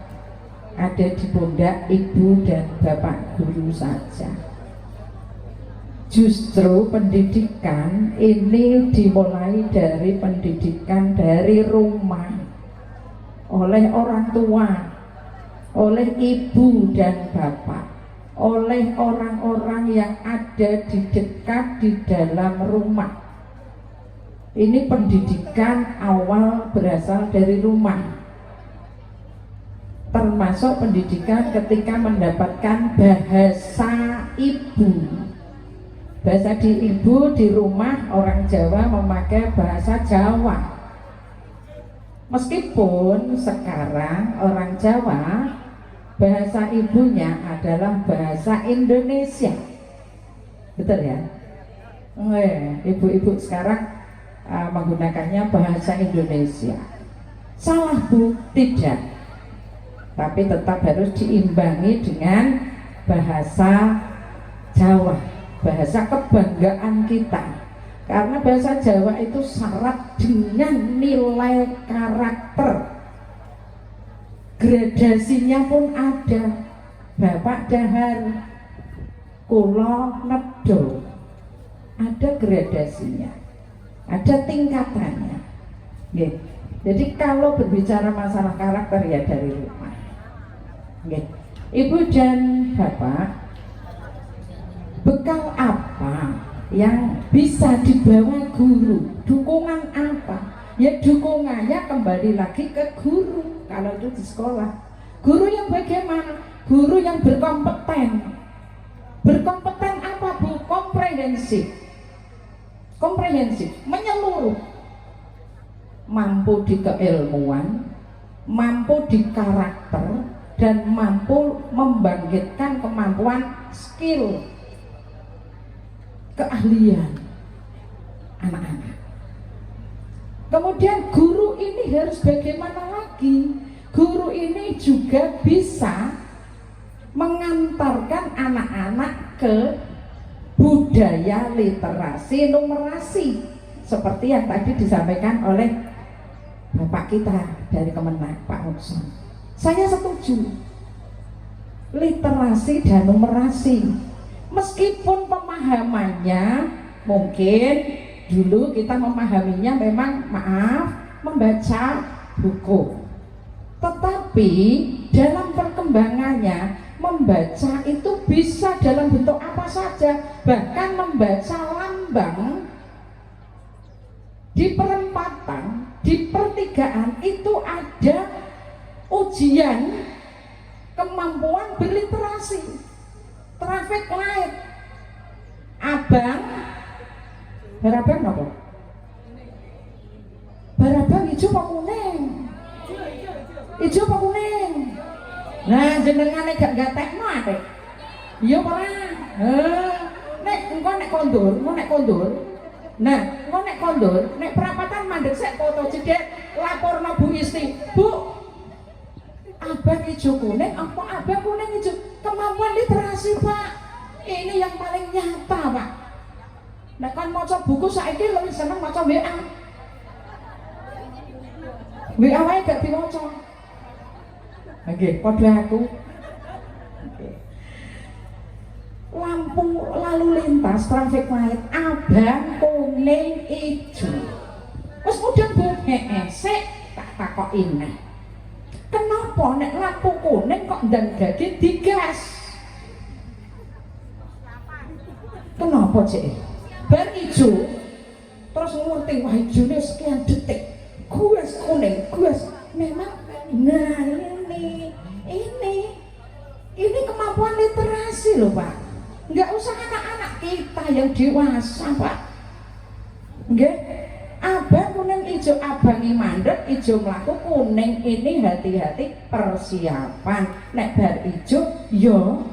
ada di pundak ibu dan bapak guru saja. Justru pendidikan ini dimulai dari pendidikan dari rumah, oleh orang tua, oleh ibu dan bapak, oleh orang-orang yang ada di dekat di dalam rumah. Ini pendidikan awal berasal dari rumah, termasuk pendidikan ketika mendapatkan bahasa ibu. Bahasa ibu di rumah orang Jawa memakai bahasa Jawa. Meskipun sekarang orang Jawa bahasa ibunya adalah bahasa Indonesia, betul ya? Ibu-ibu sekarang menggunakannya bahasa Indonesia. Salah Bu? Tidak. Tapi tetap harus diimbangi dengan bahasa Jawa, bahasa kebanggaan kita. Karena bahasa Jawa itu syarat dengan nilai karakter. Gradasinya pun ada. Bapak dahar, kulo nedo. Ada gradasinya, ada tingkatannya. Jadi kalau berbicara masalah karakter ya dari rumah. Ibu dan Bapak, bekal apa yang bisa dibawa guru? Dukungan apa? Ya dukungannya kembali lagi ke guru. Kalau itu di sekolah, guru yang bagaimana? Guru yang berkompeten. Berkompeten apa Bu? Komprehensif. Komprehensif, menyeluruh. Mampu di keilmuan, mampu di karakter, dan mampu membangkitkan kemampuan skill, keahlian anak-anak. Kemudian guru ini harus bagaimana lagi? Guru ini juga bisa mengantarkan anak-anak ke budaya literasi numerasi seperti yang tadi disampaikan oleh Bapak kita dari Kemenak, Pak Hudson. Saya setuju, literasi dan numerasi, meskipun pemahamannya mungkin dulu kita memahaminya memang membaca buku, tetapi dalam perkembangannya membaca itu bisa dalam bentuk apa saja, bahkan membaca lambang di perempatan, di pertigaan itu ada ujian kemampuan berliterasi, traffic light, abang, barabang apa? Barabang hijau apa kuning? Hijau apa kuning? Nah jenengane gak gatekno ate. Iya ora. Nek engko nek kondur, Nah, engko nek kondur, nek perapatan mandek sik foto cedek laporno Bu Isti. Bu, abang hijau kuning apa abang kuning hijau? Kemampuan literasi Pak, ini yang paling nyata Pak. Nek kan maca buku saiki lebih seneng maca WA. WA wae gak diwaca. Nggih, padha aku. Lampu lalu lintas traffic light abang kuning hijau. Wes mudhun Bu, sik tak takoki neh. Kenapa nek lampu kuning kok ndang-dadi digas? Kenapa Cik? Bar ijo terus ngerti wah ijone sekian detik. Gues kuning, gues. Memang nah ini kemampuan literasi loh Pak. Enggak usah anak-anak kita yang dewasa Pak. Nggih. Abang kuning ijo abangi mandek, ijo mlaku kuning ini hati-hati persiapan. Nek bar ijo yo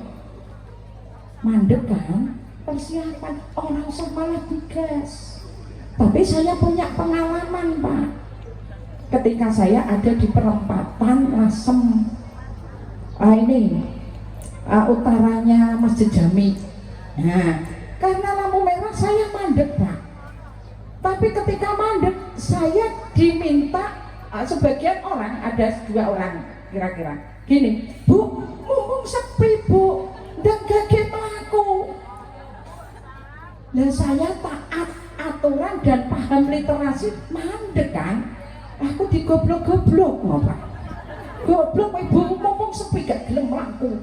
mandek kan persiapan, orang usah malah digas. Tapi saya punya pengalaman Pak, ketika saya ada di perempatan Lasem, utaranya Masjid Jami. Nah, karena lampu merah saya mandek Pak. Tapi ketika mandek saya diminta, sebagian orang, ada 2 orang kira-kira gini, Bu, mumpung sepi Bu, ndak gage mlaku. Dan saya taat aturan dan paham literasi, mandek kan, aku digoblok-goblok Pak. Goblok ibu, mumpung sepi gak gelem mlaku.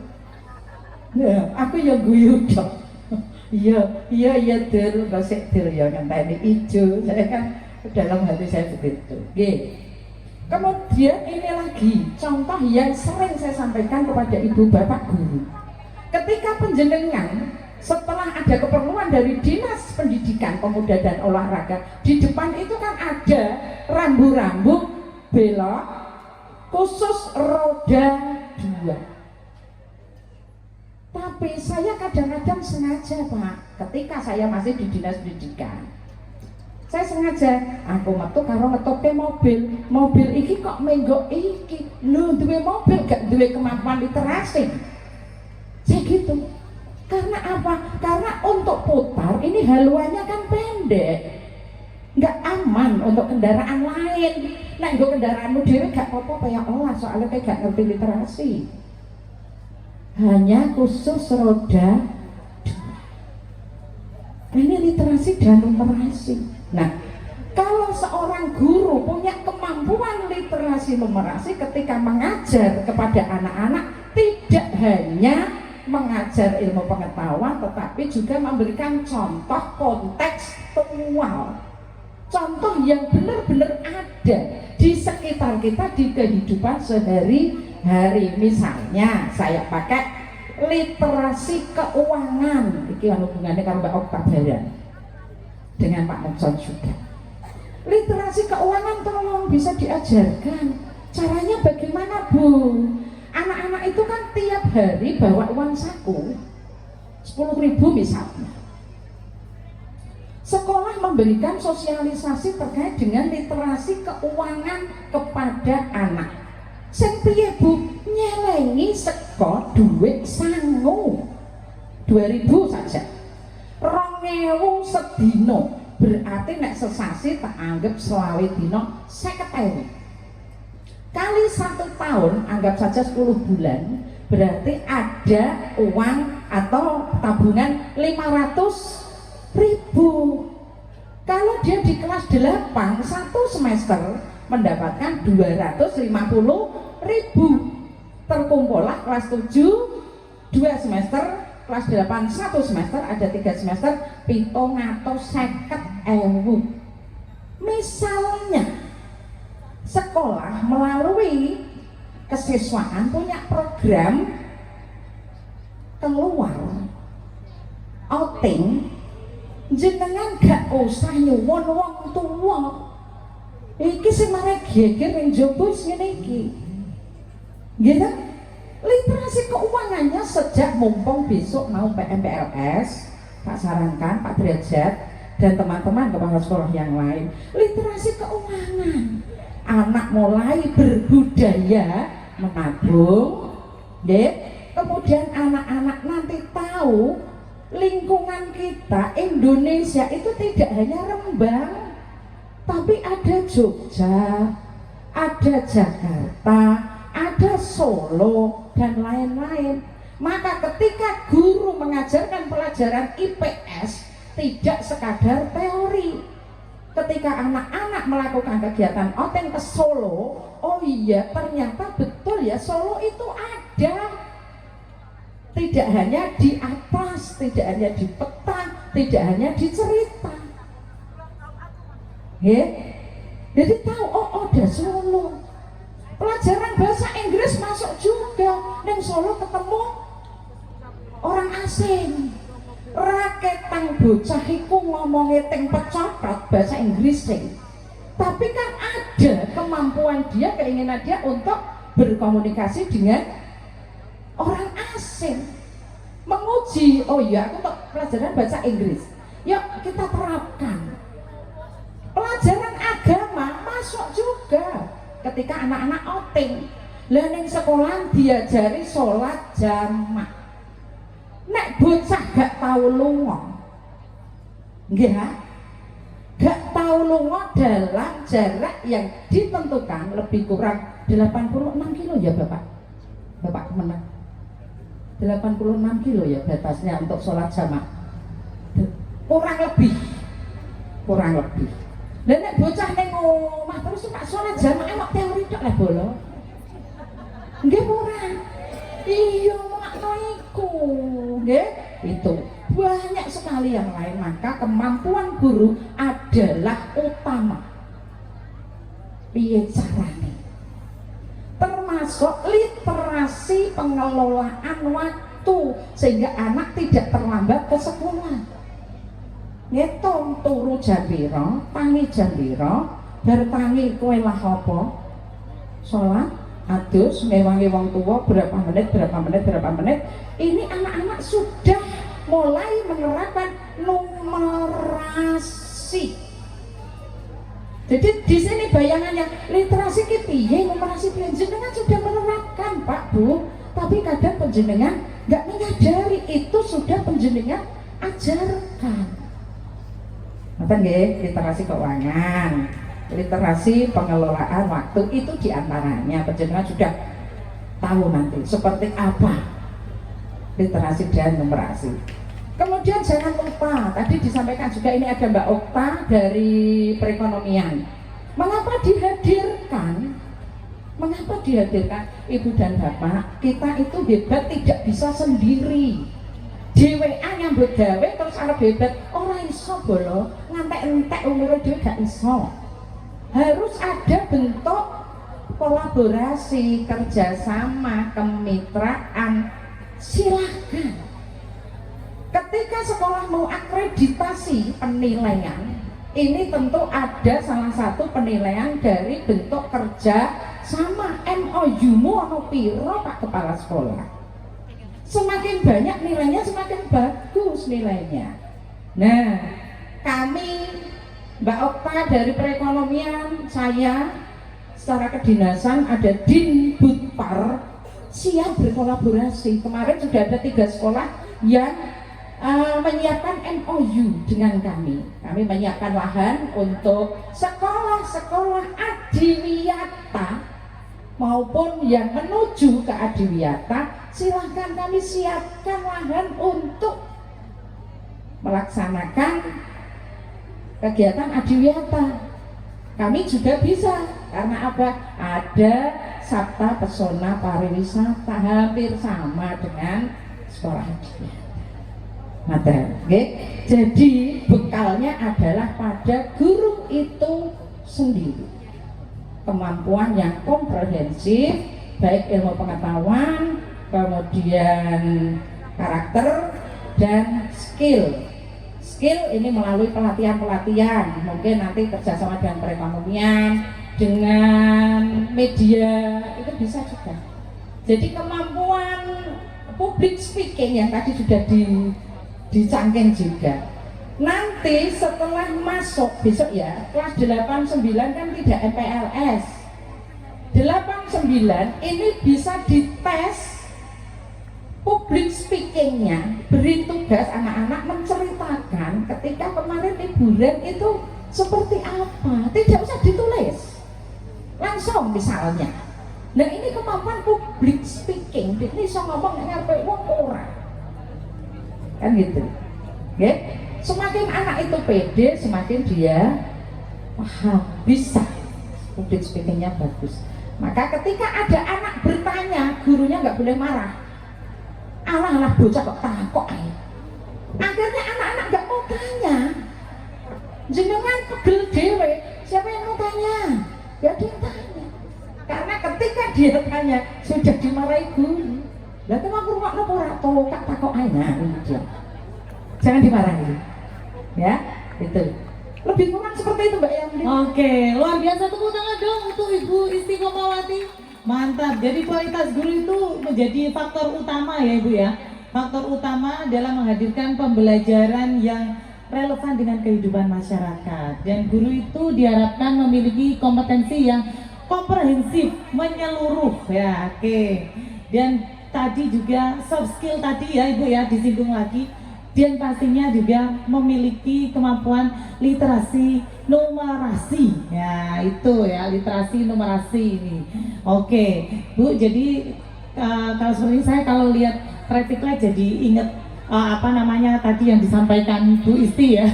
Nah, aku yang guyu dong. Iya Del, kasih Del ya ngenteni ijo. Saya kan dalam hati saya begitu. Oke. Kemudian ini lagi contoh yang sering saya sampaikan kepada ibu bapak guru. Ketika penjenengan setelah ada keperluan dari Dinas Pendidikan Pemuda dan Olahraga, di depan itu kan ada rambu-rambu belok khusus roda 2. Tapi saya kadang-kadang sengaja Pak, ketika saya masih di Dinas Pendidikan, saya sengaja aku metu karo ngetoke mobil iki kok menggok iki lho, duwe mobil gak duwe kemampuan literasi. Saya gitu. Karena apa? Karena untuk putar ini haluannya kan pendek, nggak aman untuk kendaraan lain. Nah, untuk kendaraanmu dewe gak apa-apa ya Allah, soalnya kayak gak ngerti literasi. Hanya khusus roda 2. Ini literasi dan numerasi. Nah, kalau seorang guru punya kemampuan literasi numerasi ketika mengajar kepada anak-anak, tidak hanya mengajar ilmu pengetahuan tetapi juga memberikan contoh kontekstual, contoh yang benar-benar ada di sekitar kita di kehidupan sehari-hari. Misalnya saya pakai literasi keuangan, ini hubungannya dengan Mbak Oktabaran dengan Pak Nelson juga. Literasi keuangan tolong bisa diajarkan. Caranya bagaimana Bu? Anak-anak itu kan tiap hari bawa uang saku 10.000 misalnya. Sekolah memberikan sosialisasi terkait dengan literasi keuangan kepada anak. Sing piye Bu? Nyelengi seko duit sangu 2.000 saja, 2.000 sedino, berarti nek sesasi tak anggap selawe dino 50.000 kali 1 tahun, anggap saja 10 bulan, berarti ada uang atau tabungan 500.000. Kalau dia di kelas 8 1 semester mendapatkan 250.000, terkumpullah kelas 7 2 semester, kelas 8 1 semester, ada 3 semester 750.000. Misalnya sekolah melalui kesiswaan punya program keluar outing, jenengan gak usah nyuwun wong tuwa iki sing mare geger ning njaba ngene iki. Gitu? Literasi keuangannya sejak mumpung besok mau PMPLS, Pak sarankan Pak Derajat dan teman-teman kepala sekolah yang lain, literasi keuangan. Anak mulai berbudaya menabung, kemudian anak-anak nanti tahu lingkungan kita Indonesia itu tidak hanya Rembang, tapi ada Jogja, ada Jakarta, ada Solo dan lain-lain. Maka ketika guru mengajarkan pelajaran IPS tidak sekadar teori. Ketika anak-anak melakukan kegiatan outing ke Solo, oh iya ternyata betul ya Solo itu ada. Tidak hanya di atas, tidak hanya di peta, tidak hanya di cerita. Jadi tahu, oh ada Solo. Pelajaran bahasa Inggris masuk juga, dan Solo ketemu orang asing. Raketang bocah iku ngomongnya teng pecotot bahasa Inggris sing tapi kan ada kemampuan dia, keinginan dia untuk berkomunikasi dengan orang asing, menguji. Oh iya, aku kok pelajaran bahasa Inggris, yuk kita terapkan. Pelajaran agama masuk juga ketika anak-anak outing. Learning sekolah diajari sholat jamak. Nek bocah gak tahu lunga, gak tahu lunga dalam jarak yang ditentukan lebih kurang 86 kilo ya Bapak Kemenang, 86 kilo ya batasnya untuk sholat jamak, kurang lebih. Dan nek bocah neng omah terus suka sholat jamak, emang teori tok lah bolo. Nggih murah. Iya makna iku. Nggih, itu banyak sekali yang lain. Maka kemampuan guru adalah utama. Piye carane? Termasuk literasi pengelolaan waktu sehingga anak tidak terlambat ke sekolah. Ngitung turu jam pira, tangi jam pira, bar tangi kowe lah apa? Salat, adus, ngewangi wong tua berapa menit. Ini anak-anak sudah mulai menerapkan numerasi. Jadi di sini bayangannya literasi ki piye, numerasi panjenengan sudah menerapkan Pak Bu, tapi kadang panjenengan nggak menyadari itu sudah panjenengan ajarkan. Ngerti nggih, literasi keuangan, literasi pengelolaan waktu itu diantaranya panjenengan sudah tahu nanti seperti apa literasi dan numerasi. Kemudian jangan lupa, tadi disampaikan juga ini ada Mbak Okta dari perekonomian. Mengapa dihadirkan? Ibu dan Bapak, kita itu hebat tidak bisa sendiri. DWA nyambut gawe terus arep hebat, ora iso bolo, ngantek-entek umure dhewe gak iso. Harus ada bentuk kolaborasi, kerjasama, kemitraan. Silakan. Ketika sekolah mau akreditasi penilaian, ini tentu ada salah satu penilaian dari bentuk kerja sama. MOU-mu ono piro Pak Kepala Sekolah? Semakin banyak nilainya semakin bagus nilainya. Nah, kami Mbak Okta dari perekonomian, saya secara kedinasan ada Dinbudpar siap berkolaborasi. Kemarin sudah ada 3 sekolah yang menyiapkan MOU dengan kami. Kami menyiapkan lahan untuk sekolah-sekolah adiwiyata maupun yang menuju ke adiwiyata. Silahkan kami siapkan lahan untuk melaksanakan kegiatan adiwiyata. Kami juga bisa, karena apa? Ada Sabta Pesona Pariwisata, hampir sama dengan sekolah adiwiyata. Jadi bekalnya adalah pada guru itu sendiri. Kemampuan yang komprehensif, baik ilmu pengetahuan, kemudian karakter dan skill. Skill ini melalui pelatihan-pelatihan, mungkin nanti kerjasama dengan perekonomian, dengan media, itu bisa juga. Jadi kemampuan public speaking yang tadi sudah dicangkeng juga. Nanti setelah masuk besok ya, kelas 8-9 kan tidak MPLS. 8-9 ini bisa dites public speakingnya, beri tugas anak-anak menceritakan ketika kemarin liburan itu seperti apa, tidak usah ditulis, langsung misalnya. Nah ini kemampuan public speaking, ini bisa ngomong ngarepe wong ora, kan gitu, ya. Semakin anak itu pede, semakin dia paham, bisa public speakingnya bagus. Maka ketika ada anak bertanya, gurunya nggak boleh marah. Alah bocah kok takok aja. Akhirnya anak-anak nggak mau tanya. Jenengan pegel dewe, siapa yang mau tanya? Gak ada yang tanya. Karena ketika dia tanya sudah dimarahi guru. Lah teman rumah lo ora tokak takok aja, nah ini dia. Jangan dimarahi. Ya, itu. Lebih kurang seperti itu Mbak Yanti. Oke, luar biasa, tepuk tangan dong untuk Ibu Istiqomawati. Mantap. Jadi kualitas guru itu menjadi faktor utama ya Ibu ya. Faktor utama dalam menghadirkan pembelajaran yang relevan dengan kehidupan masyarakat. Dan guru itu diharapkan memiliki kompetensi yang komprehensif, menyeluruh ya. Oke. Dan tadi juga soft skill tadi ya Ibu ya disinggung lagi. Dan pastinya juga memiliki kemampuan literasi numerasi. Ya, itu ya, literasi numerasi ini. Oke, Bu, jadi kalau seperti ini saya kalau lihat traffic light jadi ingat apa namanya tadi yang disampaikan Bu Isti ya.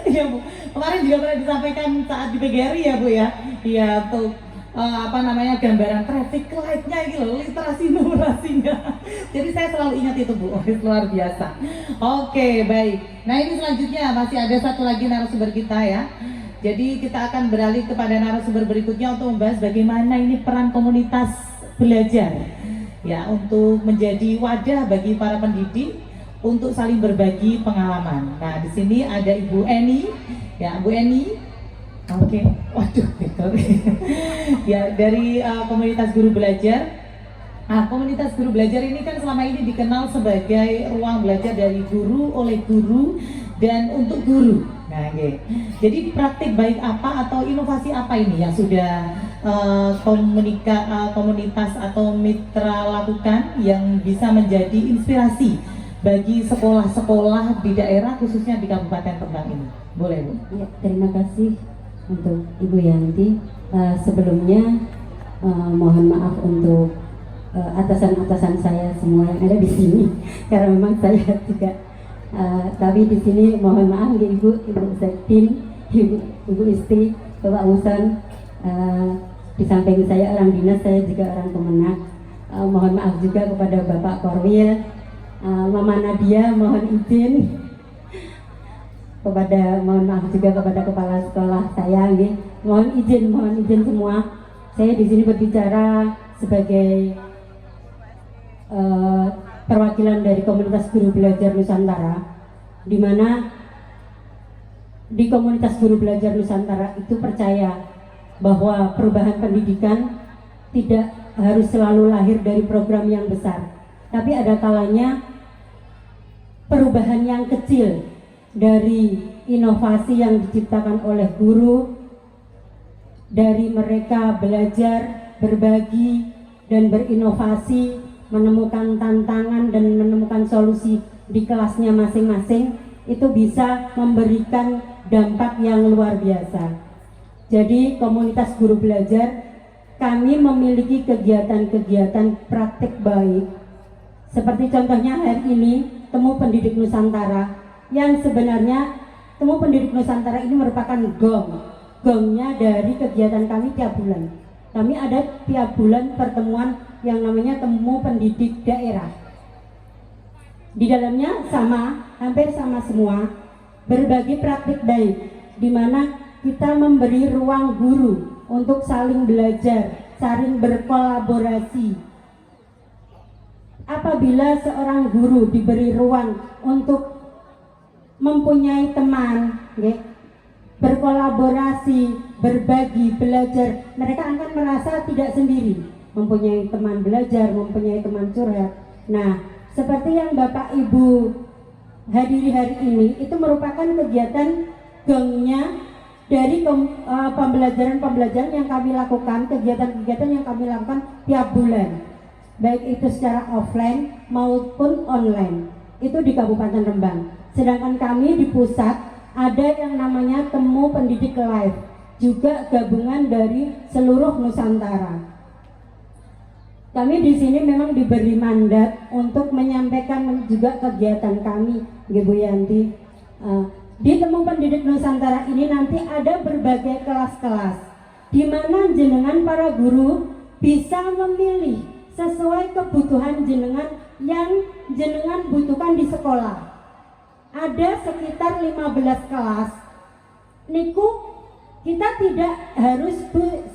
Iya Bu, kemarin juga pernah disampaikan saat di PGRI ya Bu ya. Iya tuh apa namanya gambaran traffic light-nya gitu loh, literasi numerasinya. Jadi saya selalu ingat itu Bu, luar biasa. Oke baik, nah ini selanjutnya masih ada satu lagi narasumber kita ya. Jadi kita akan beralih kepada narasumber berikutnya untuk membahas bagaimana ini peran komunitas belajar ya untuk menjadi wadah bagi para pendidik untuk saling berbagi pengalaman. Nah di sini ada Ibu Eni ya, Bu Eni. Oke, waduh, ya dari komunitas guru belajar. Nah, komunitas guru belajar ini kan selama ini dikenal sebagai ruang belajar dari guru, oleh guru, dan untuk guru. Nah, okay. Jadi praktik baik apa atau inovasi apa ini yang sudah komunitas atau mitra lakukan yang bisa menjadi inspirasi bagi sekolah-sekolah di daerah khususnya di Kabupaten Rembang ini? Boleh Bu? Ya, terima kasih untuk Ibu Yanti. Sebelumnya mohon maaf untuk atasan-atasan saya semua yang ada di sini karena memang saya juga tapi di sini mohon maaf Ibu Sektin, Ibu Isti, Bapak Musan, di samping saya orang dinas, saya juga orang Kemenak. Mohon maaf juga kepada Bapak Korwil, Mama Nadia, mohon izin mohon maaf juga kepada kepala sekolah saya, mohon izin semua. Saya di sini berbicara sebagai perwakilan dari komunitas guru belajar Nusantara, di mana di komunitas guru belajar Nusantara itu percaya bahwa perubahan pendidikan tidak harus selalu lahir dari program yang besar, tapi ada kalanya perubahan yang kecil dari inovasi yang diciptakan oleh guru, dari mereka belajar, berbagi, dan berinovasi, menemukan tantangan dan menemukan solusi di kelasnya masing-masing, itu bisa memberikan dampak yang luar biasa. Jadi komunitas guru belajar, kami memiliki kegiatan-kegiatan praktik baik, seperti contohnya hari ini Temu Pendidik Nusantara, yang sebenarnya Temu Pendidik Nusantara ini merupakan gongnya dari kegiatan kami tiap bulan. Kami ada tiap bulan pertemuan yang namanya Temu Pendidik Daerah. Di dalamnya hampir sama semua, berbagi praktik baik, di mana kita memberi ruang guru untuk saling belajar, saling berkolaborasi. Apabila seorang guru diberi ruang untuk mempunyai teman, berkolaborasi, berbagi, belajar, mereka akan merasa tidak sendiri, mempunyai teman belajar, mempunyai teman curhat. Nah, seperti yang Bapak Ibu hadiri hari ini, itu merupakan kegiatan gongnya dari pembelajaran-pembelajaran yang kami lakukan, kegiatan-kegiatan yang kami lakukan tiap bulan, baik itu secara offline maupun online, itu di Kabupaten Rembang. Sedangkan kami di pusat ada yang namanya Temu Pendidik Live, juga gabungan dari seluruh Nusantara. Kami di sini memang diberi mandat untuk menyampaikan juga kegiatan kami, Bu Yanti. Di Temu Pendidik Nusantara ini nanti ada berbagai kelas-kelas, di mana jenengan para guru bisa memilih sesuai kebutuhan jenengan yang jenengan butuhkan di sekolah. Ada sekitar 15 kelas. Niku kita tidak harus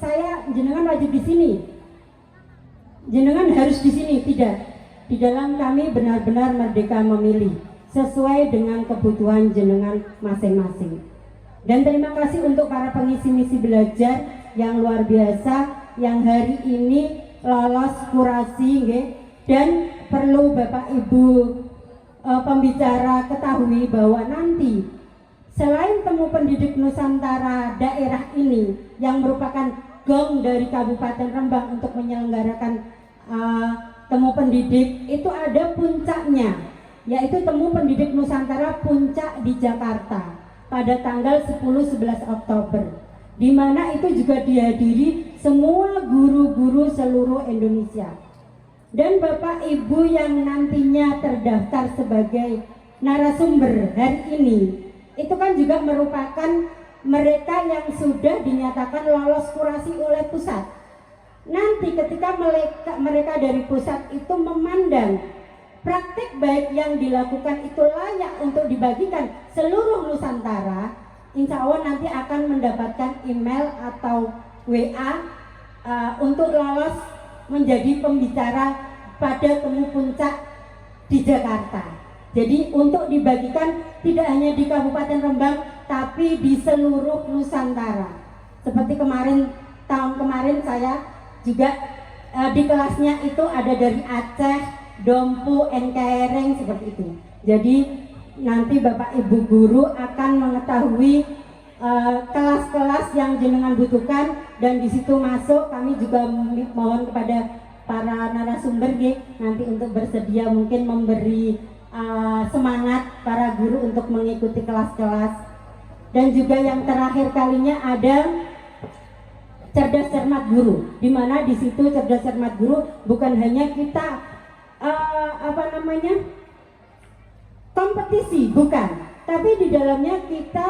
saya jenengan wajib di sini. Jenengan harus di sini, tidak. Di dalam kami benar-benar merdeka memilih sesuai dengan kebutuhan jenengan masing-masing. Dan terima kasih untuk para pengisi misi belajar yang luar biasa yang hari ini lolos kurasi nggih. Dan perlu Bapak Ibu pembicara ketahui bahwa nanti selain temu pendidik Nusantara daerah ini yang merupakan gong dari Kabupaten Rembang untuk menyelenggarakan temu pendidik, itu ada puncaknya, yaitu temu pendidik Nusantara puncak di Jakarta pada tanggal 10-11 Oktober, di mana itu juga dihadiri semua guru-guru seluruh Indonesia. Dan Bapak Ibu yang nantinya terdaftar sebagai narasumber hari ini, itu kan juga merupakan mereka yang sudah dinyatakan lolos kurasi oleh pusat. Nanti ketika mereka dari pusat itu memandang praktik baik yang dilakukan itu layak untuk dibagikan seluruh Nusantara, insya Allah nanti akan mendapatkan email atau WA untuk lolos menjadi pembicara pada temu puncak di Jakarta. Jadi untuk dibagikan tidak hanya di Kabupaten Rembang, tapi di seluruh Nusantara. Seperti tahun kemarin saya juga di kelasnya itu ada dari Aceh, Dompu, NKRing, seperti itu. Jadi nanti Bapak Ibu guru akan mengetahui kelas-kelas yang jenengan butuhkan, dan di situ masuk. Kami juga mohon kepada para narasumber nanti untuk bersedia mungkin memberi semangat para guru untuk mengikuti kelas-kelas. Dan juga yang terakhir kalinya ada cerdas cermat guru, di mana di situ cerdas cermat guru bukan hanya kita kompetisi, bukan, tapi di dalamnya kita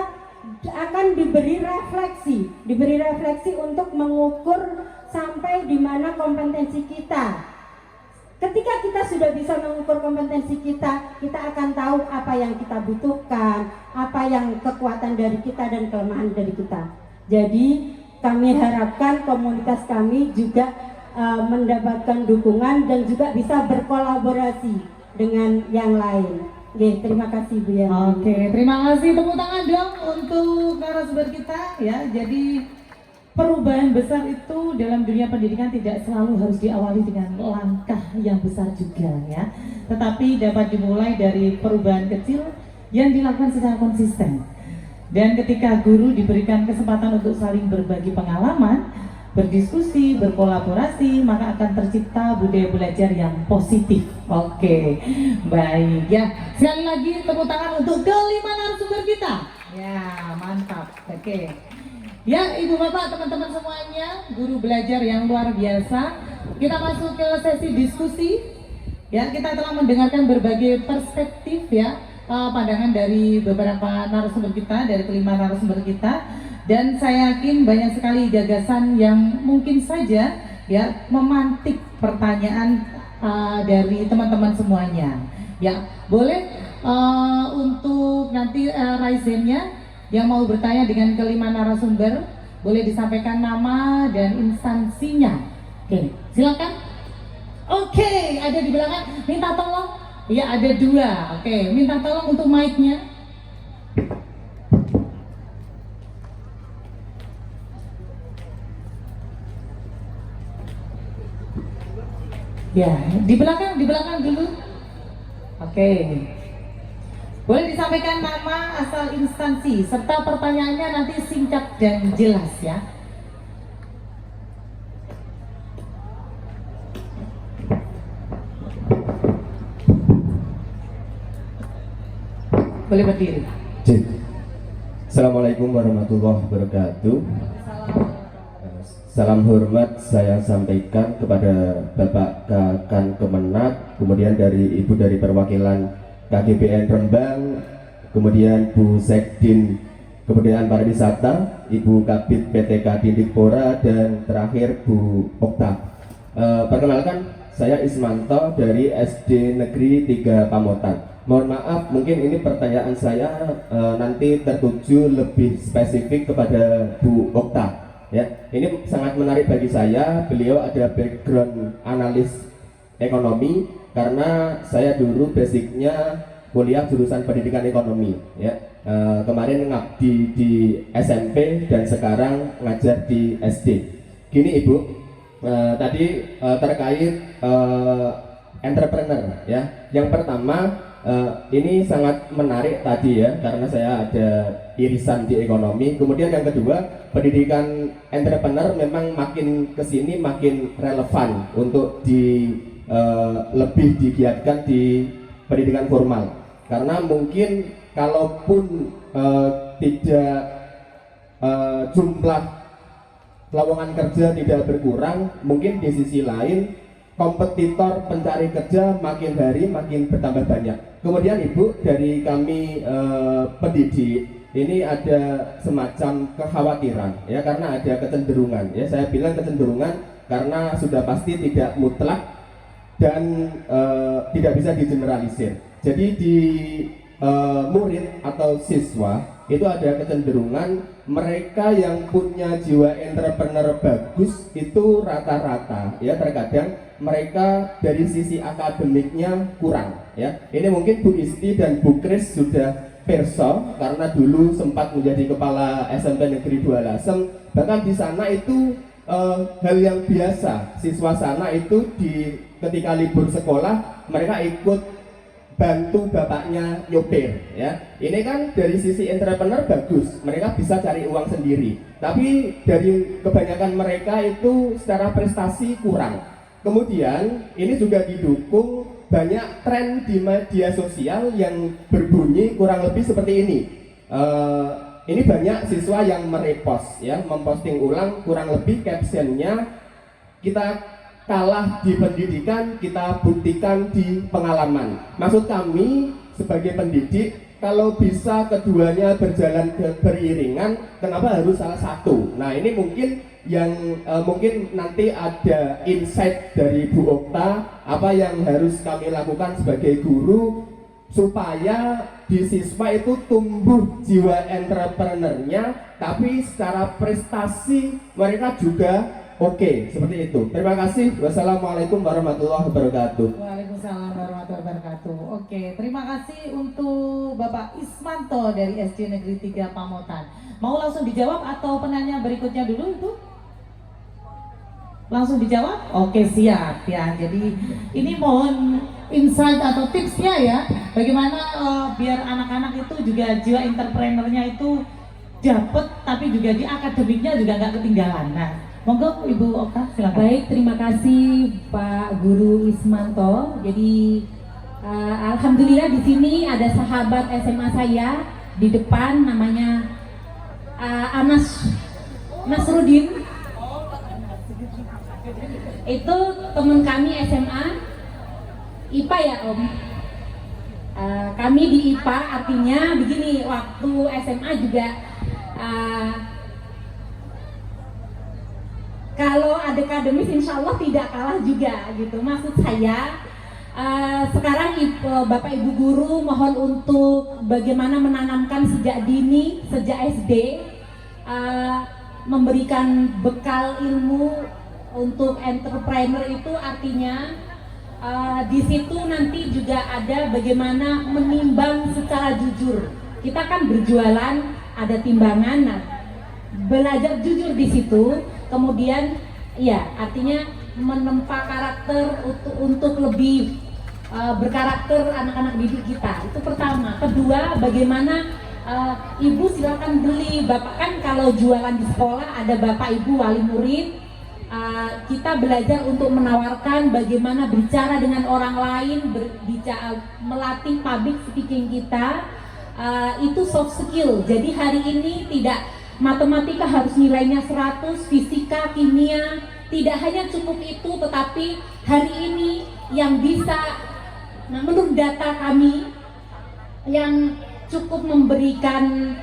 akan diberi refleksi untuk mengukur sampai di mana kompetensi kita. Ketika kita sudah bisa mengukur kompetensi kita, kita akan tahu apa yang kita butuhkan, apa yang kekuatan dari kita dan kelemahan dari kita. Jadi kami harapkan komunitas kami juga mendapatkan dukungan dan juga bisa berkolaborasi dengan yang lain. Oke, terima kasih Bu Yani. Oke, terima kasih, tepuk tangan dong untuk narasumber kita ya. Jadi perubahan besar itu dalam dunia pendidikan tidak selalu harus diawali dengan langkah yang besar juga ya, tetapi dapat dimulai dari perubahan kecil yang dilakukan secara konsisten. Dan ketika guru diberikan kesempatan untuk saling berbagi pengalaman, berdiskusi, berkolaborasi, maka akan tercipta budaya belajar yang positif. Oke, baik ya. Sekali lagi tepuk tangan untuk kelima narasumber kita. Ya, mantap. Oke. Ya, Ibu Bapak, teman-teman semuanya, guru belajar yang luar biasa. Kita masuk ke sesi diskusi. Ya, kita telah mendengarkan berbagai perspektif ya, pandangan dari beberapa narasumber kita, dari kelima narasumber kita. Dan saya yakin banyak sekali gagasan yang mungkin saja ya memantik pertanyaan dari teman-teman semuanya. Ya, boleh untuk nanti raise hand-nya yang mau bertanya dengan kelima narasumber, boleh disampaikan nama dan instansinya. Oke, silakan. Oke, ada di belakang. Minta tolong. Ya, ada dua. Oke, minta tolong untuk mic-nya. Ya, di belakang dulu. Oke. Boleh disampaikan nama, asal instansi, serta pertanyaannya nanti singkat dan jelas ya. Boleh berdiri. Assalamualaikum warahmatullahi wabarakatuh. Salam hormat saya sampaikan kepada Bapak Kakan Kemenak, kemudian dari Ibu dari perwakilan KGBN Rembang, kemudian Bu Sekdin Kebudayaan Pariwisata, Ibu Kabid PTK Dindikpora, dan terakhir Bu Okta. Perkenalkan, saya Ismanto dari SD Negeri 3 Pamotan. Mohon maaf, mungkin ini pertanyaan saya nanti tertuju lebih spesifik kepada Bu Okta. Ya, ini sangat menarik bagi saya. Beliau ada background analis ekonomi, karena saya dulu basicnya kuliah jurusan pendidikan ekonomi ya. Kemarin ngabdi di SMP dan sekarang ngajar di SD. Gini Ibu, tadi terkait entrepreneur ya. Yang pertama ini sangat menarik tadi ya, karena saya ada irisan di ekonomi. Kemudian yang kedua, pendidikan entrepreneur memang makin kesini makin relevan untuk lebih digiatkan di pendidikan formal. Karena mungkin kalaupun tidak jumlah lowongan kerja tidak berkurang, mungkin di sisi lain kompetitor pencari kerja makin hari makin bertambah banyak. Kemudian Ibu, dari kami pendidik ini ada semacam kekhawatiran ya, karena ada kecenderungan ya. Saya bilang kecenderungan karena sudah pasti tidak mutlak dan tidak bisa digeneralisir. Jadi di murid atau siswa itu ada kecenderungan mereka yang punya jiwa entrepreneur bagus itu rata-rata ya, terkadang mereka dari sisi akademiknya kurang ya. Ini mungkin Bu Isti dan Bu Kris sudah perso karena dulu sempat menjadi kepala SMP Negeri 2 Lasem. Bahkan di sana itu hal yang biasa, siswa sana itu ketika libur sekolah mereka ikut bantu bapaknya nyopir ya. Ini kan dari sisi entrepreneur bagus, mereka bisa cari uang sendiri. Tapi dari kebanyakan mereka itu secara prestasi kurang. Kemudian ini juga didukung banyak tren di media sosial yang berbunyi kurang lebih seperti ini. Ini banyak siswa yang merepost ya, memposting ulang, kurang lebih captionnya, kita kalah di pendidikan, kita buktikan di pengalaman. Maksud kami sebagai pendidik, kalau bisa keduanya berjalan beriringan, kenapa harus salah satu? Nah ini mungkin yang mungkin nanti ada insight dari Bu Okta, apa yang harus kami lakukan sebagai guru supaya di siswa itu tumbuh jiwa entrepreneurnya, tapi secara prestasi mereka juga oke, seperti itu. Terima kasih. Wassalamualaikum warahmatullahi wabarakatuh. Waalaikumsalam warahmatullahi wabarakatuh. Oke, terima kasih untuk Bapak Ismanto dari SD Negeri 3 Pamotan. Mau langsung dijawab atau penanya berikutnya dulu itu? Langsung dijawab? Oke, siap ya. Jadi ini mohon insight atau tipsnya ya, bagaimana biar anak-anak itu juga jiwa entrepreneurnya itu dapet, tapi juga di akademiknya juga nggak ketinggalan. Nah, monggo Ibu Okta, silakan. Baik, terima kasih Pak Guru Ismanto. Jadi alhamdulillah di sini ada sahabat SMA saya di depan, namanya Anas Nasrudin. Itu teman kami SMA IPA ya Om. Kami di IPA, artinya begini, waktu SMA juga kalau ada akademis insya Allah tidak kalah juga gitu. Maksud saya sekarang Bapak Ibu Guru mohon untuk bagaimana menanamkan sejak dini, sejak SD, memberikan bekal ilmu untuk entrepreneur itu, artinya di situ nanti juga ada bagaimana menimbang secara jujur. Kita kan berjualan, ada timbangan, nah belajar jujur di situ. Kemudian ya artinya menempa karakter untuk lebih berkarakter anak-anak didik kita. Itu pertama. Kedua, bagaimana ibu silakan beli. Bapak kan kalau jualan di sekolah ada bapak ibu wali murid. Kita belajar untuk menawarkan bagaimana bicara dengan orang lain, melatih public speaking kita. Itu soft skill. Jadi hari ini tidak matematika harus nilainya 100, fisika, kimia, tidak hanya cukup itu, tetapi hari ini yang bisa, nah menurut data kami yang cukup memberikan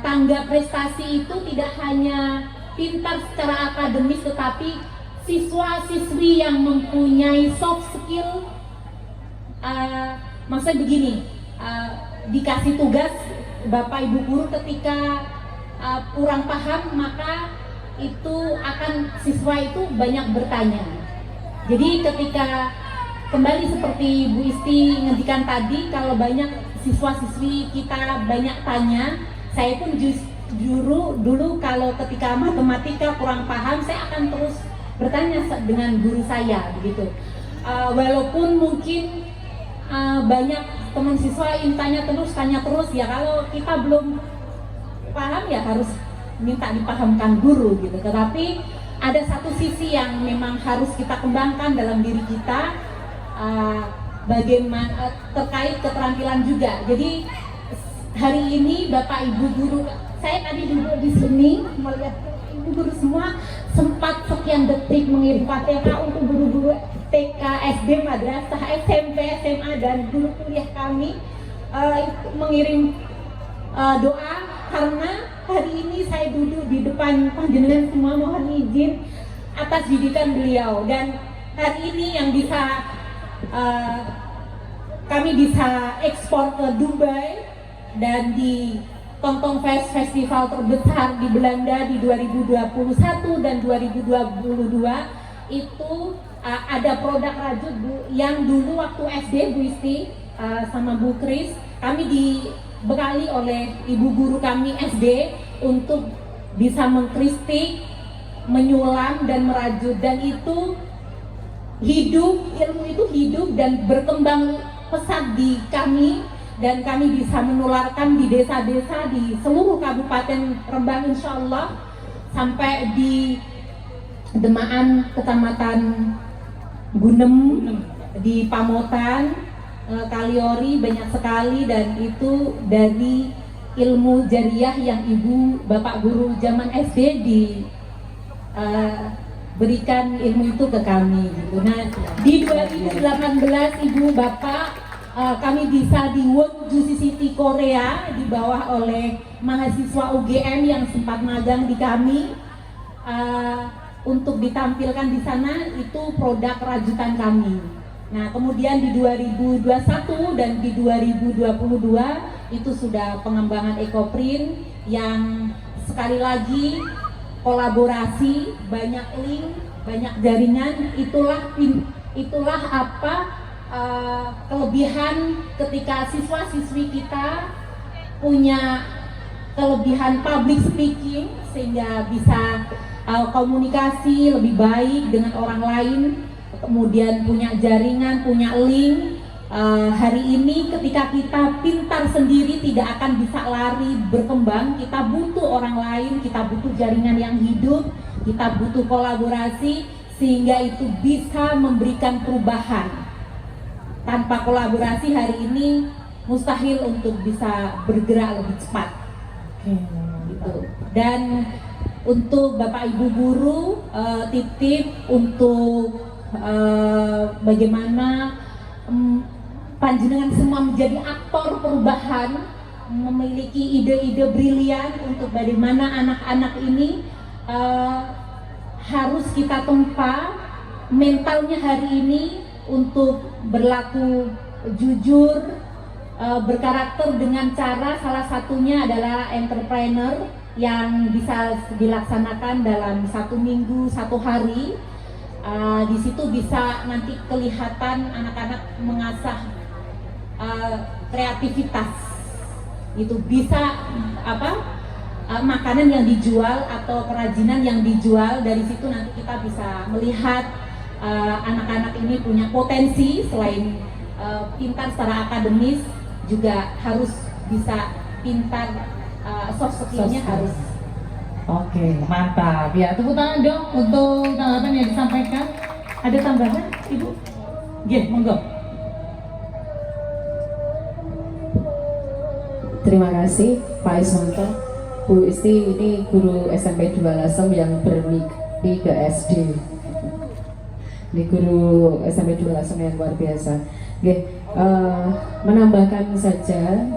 tangga prestasi itu tidak hanya pintar secara akademis, tetapi siswa-siswi yang mempunyai soft skill. Maksudnya begini, dikasih tugas Bapak Ibu Guru ketika kurang paham, maka itu akan siswa itu banyak bertanya. Jadi ketika kembali seperti Bu Isti ngendikan tadi, kalau banyak siswa-siswi kita banyak tanya, saya pun dulu kalau ketika matematika kurang paham, saya akan terus bertanya dengan guru saya begitu. Walaupun mungkin banyak teman siswa yang tanya terus ya, kalau kita belum paham ya harus minta dipahamkan guru gitu. Tetapi ada satu sisi yang memang harus kita kembangkan dalam diri kita, bagaimana terkait keterampilan juga. Jadi hari ini Bapak Ibu guru, saya tadi duduk di sini melihat ibu guru semua sempat sekian detik mengirim Fatihah untuk guru-guru TK, SD, madrasah, SMP, SMA dan guru kuliah kami mengirim doa, karena hari ini saya duduk di depan panjenengan semua mohon izin atas didikan beliau, dan hari ini yang bisa kami bisa ekspor ke Dubai dan di Tongtong Fest festival terbesar di Belanda di 2021 dan 2022 itu ada produk rajut Bu, yang dulu waktu SD Bu Isti sama Bu Kris kami dibekali oleh ibu guru kami SD untuk bisa mengkristik, menyulam dan merajut, dan itu hidup, ilmu itu hidup dan berkembang pesat di kami, dan kami bisa menularkan di desa-desa di seluruh Kabupaten Rembang insya Allah, sampai di Demaan, Kecamatan Gunem, di Pamotan, Kaliori banyak sekali, dan itu dari ilmu jariah yang ibu bapak guru zaman SD berikan ilmu itu ke kami gitu. Nah di 2018 ibu bapak kami bisa di World Juicy City Korea di bawah oleh mahasiswa UGM yang sempat magang di kami, untuk ditampilkan di sana itu produk rajutan kami. Nah kemudian di 2021 dan di 2022 itu sudah pengembangan ekoprint yang sekali lagi kolaborasi, banyak link, banyak jaringan. Itulah apa kelebihan ketika siswa-siswi kita punya kelebihan public speaking, sehingga bisa komunikasi lebih baik dengan orang lain, kemudian punya jaringan, punya link. Hari ini ketika kita pintar sendiri tidak akan bisa lari berkembang, kita butuh orang lain, kita butuh jaringan yang hidup, kita butuh kolaborasi, sehingga itu bisa memberikan perubahan. Tanpa kolaborasi hari ini mustahil untuk bisa bergerak lebih cepat. Gitu. Dan untuk Bapak Ibu guru, titip untuk bagaimana panjenengan semua menjadi aktor perubahan, memiliki ide-ide brilian untuk bagaimana anak-anak ini harus kita tempa mentalnya hari ini untuk berlaku jujur, berkarakter dengan cara salah satunya adalah entrepreneur yang bisa dilaksanakan dalam 1 minggu 1 hari. Di situ bisa nanti kelihatan anak-anak mengasah kreativitas. Itu bisa makanan yang dijual atau kerajinan yang dijual, dari situ nanti kita bisa melihat anak-anak ini punya potensi. Selain pintar secara akademis, juga harus bisa pintar soft skill-nya harus. Oke, mantap. Ya, tepuk tangan dong untuk tanggapan yang disampaikan. Ada tambahan, Ibu? Iya, monggo. Terima kasih Pak Ismanto. Bu Isti ini guru SMP 2 Lasem yang bermigri ke SD. Ini guru SMP 2 Lasem yang luar biasa. Oke, menambahkan saja,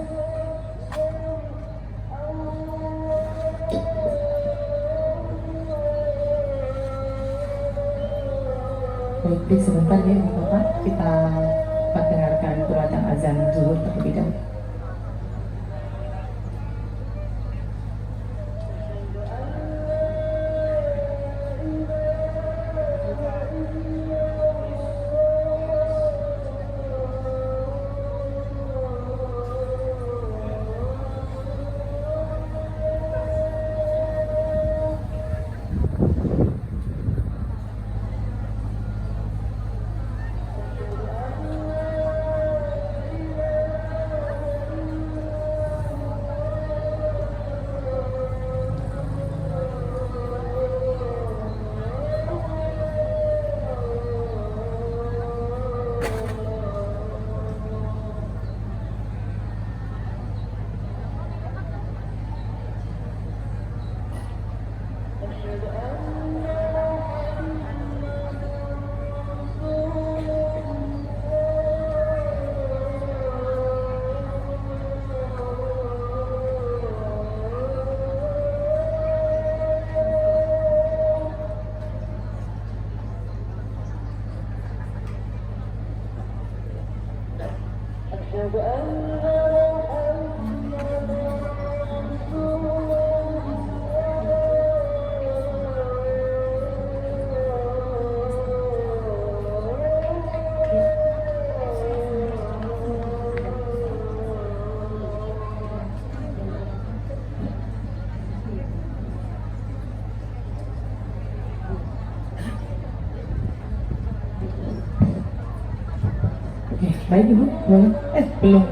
baik, sebentar ya Bapak, kita dengarkan kuratan azan zuhur terlebih dahulu. Baik Ibu, boleh. Belum.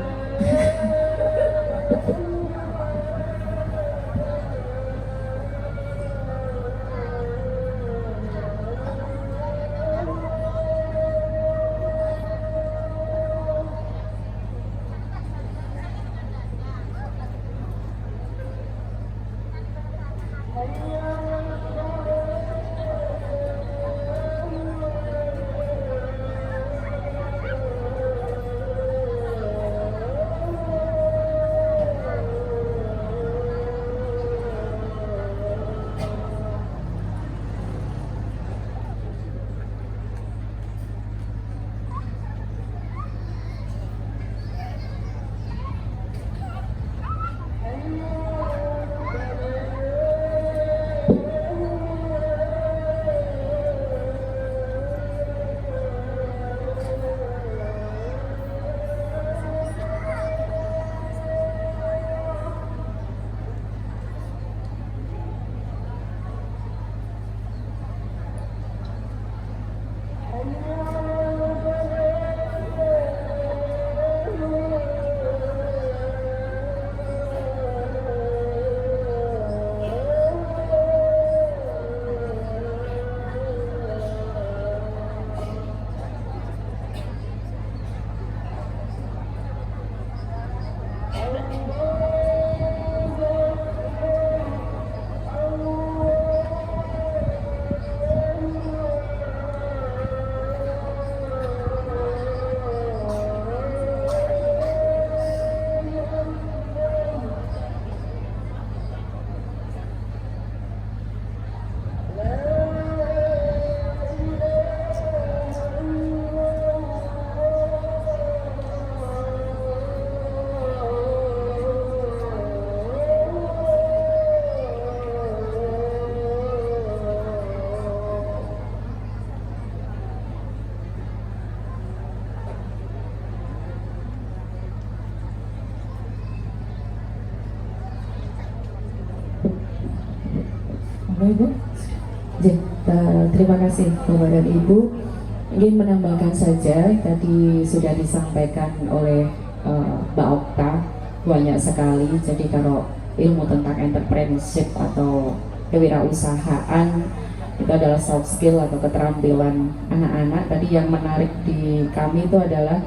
Ibu. Terima kasih Bapak dan Ibu. Ingin menambahkan saja, tadi sudah disampaikan oleh Mbak Okta banyak sekali. Jadi kalau ilmu tentang entrepreneurship atau kewirausahaan itu adalah soft skill atau keterampilan anak-anak. Tadi yang menarik di kami itu adalah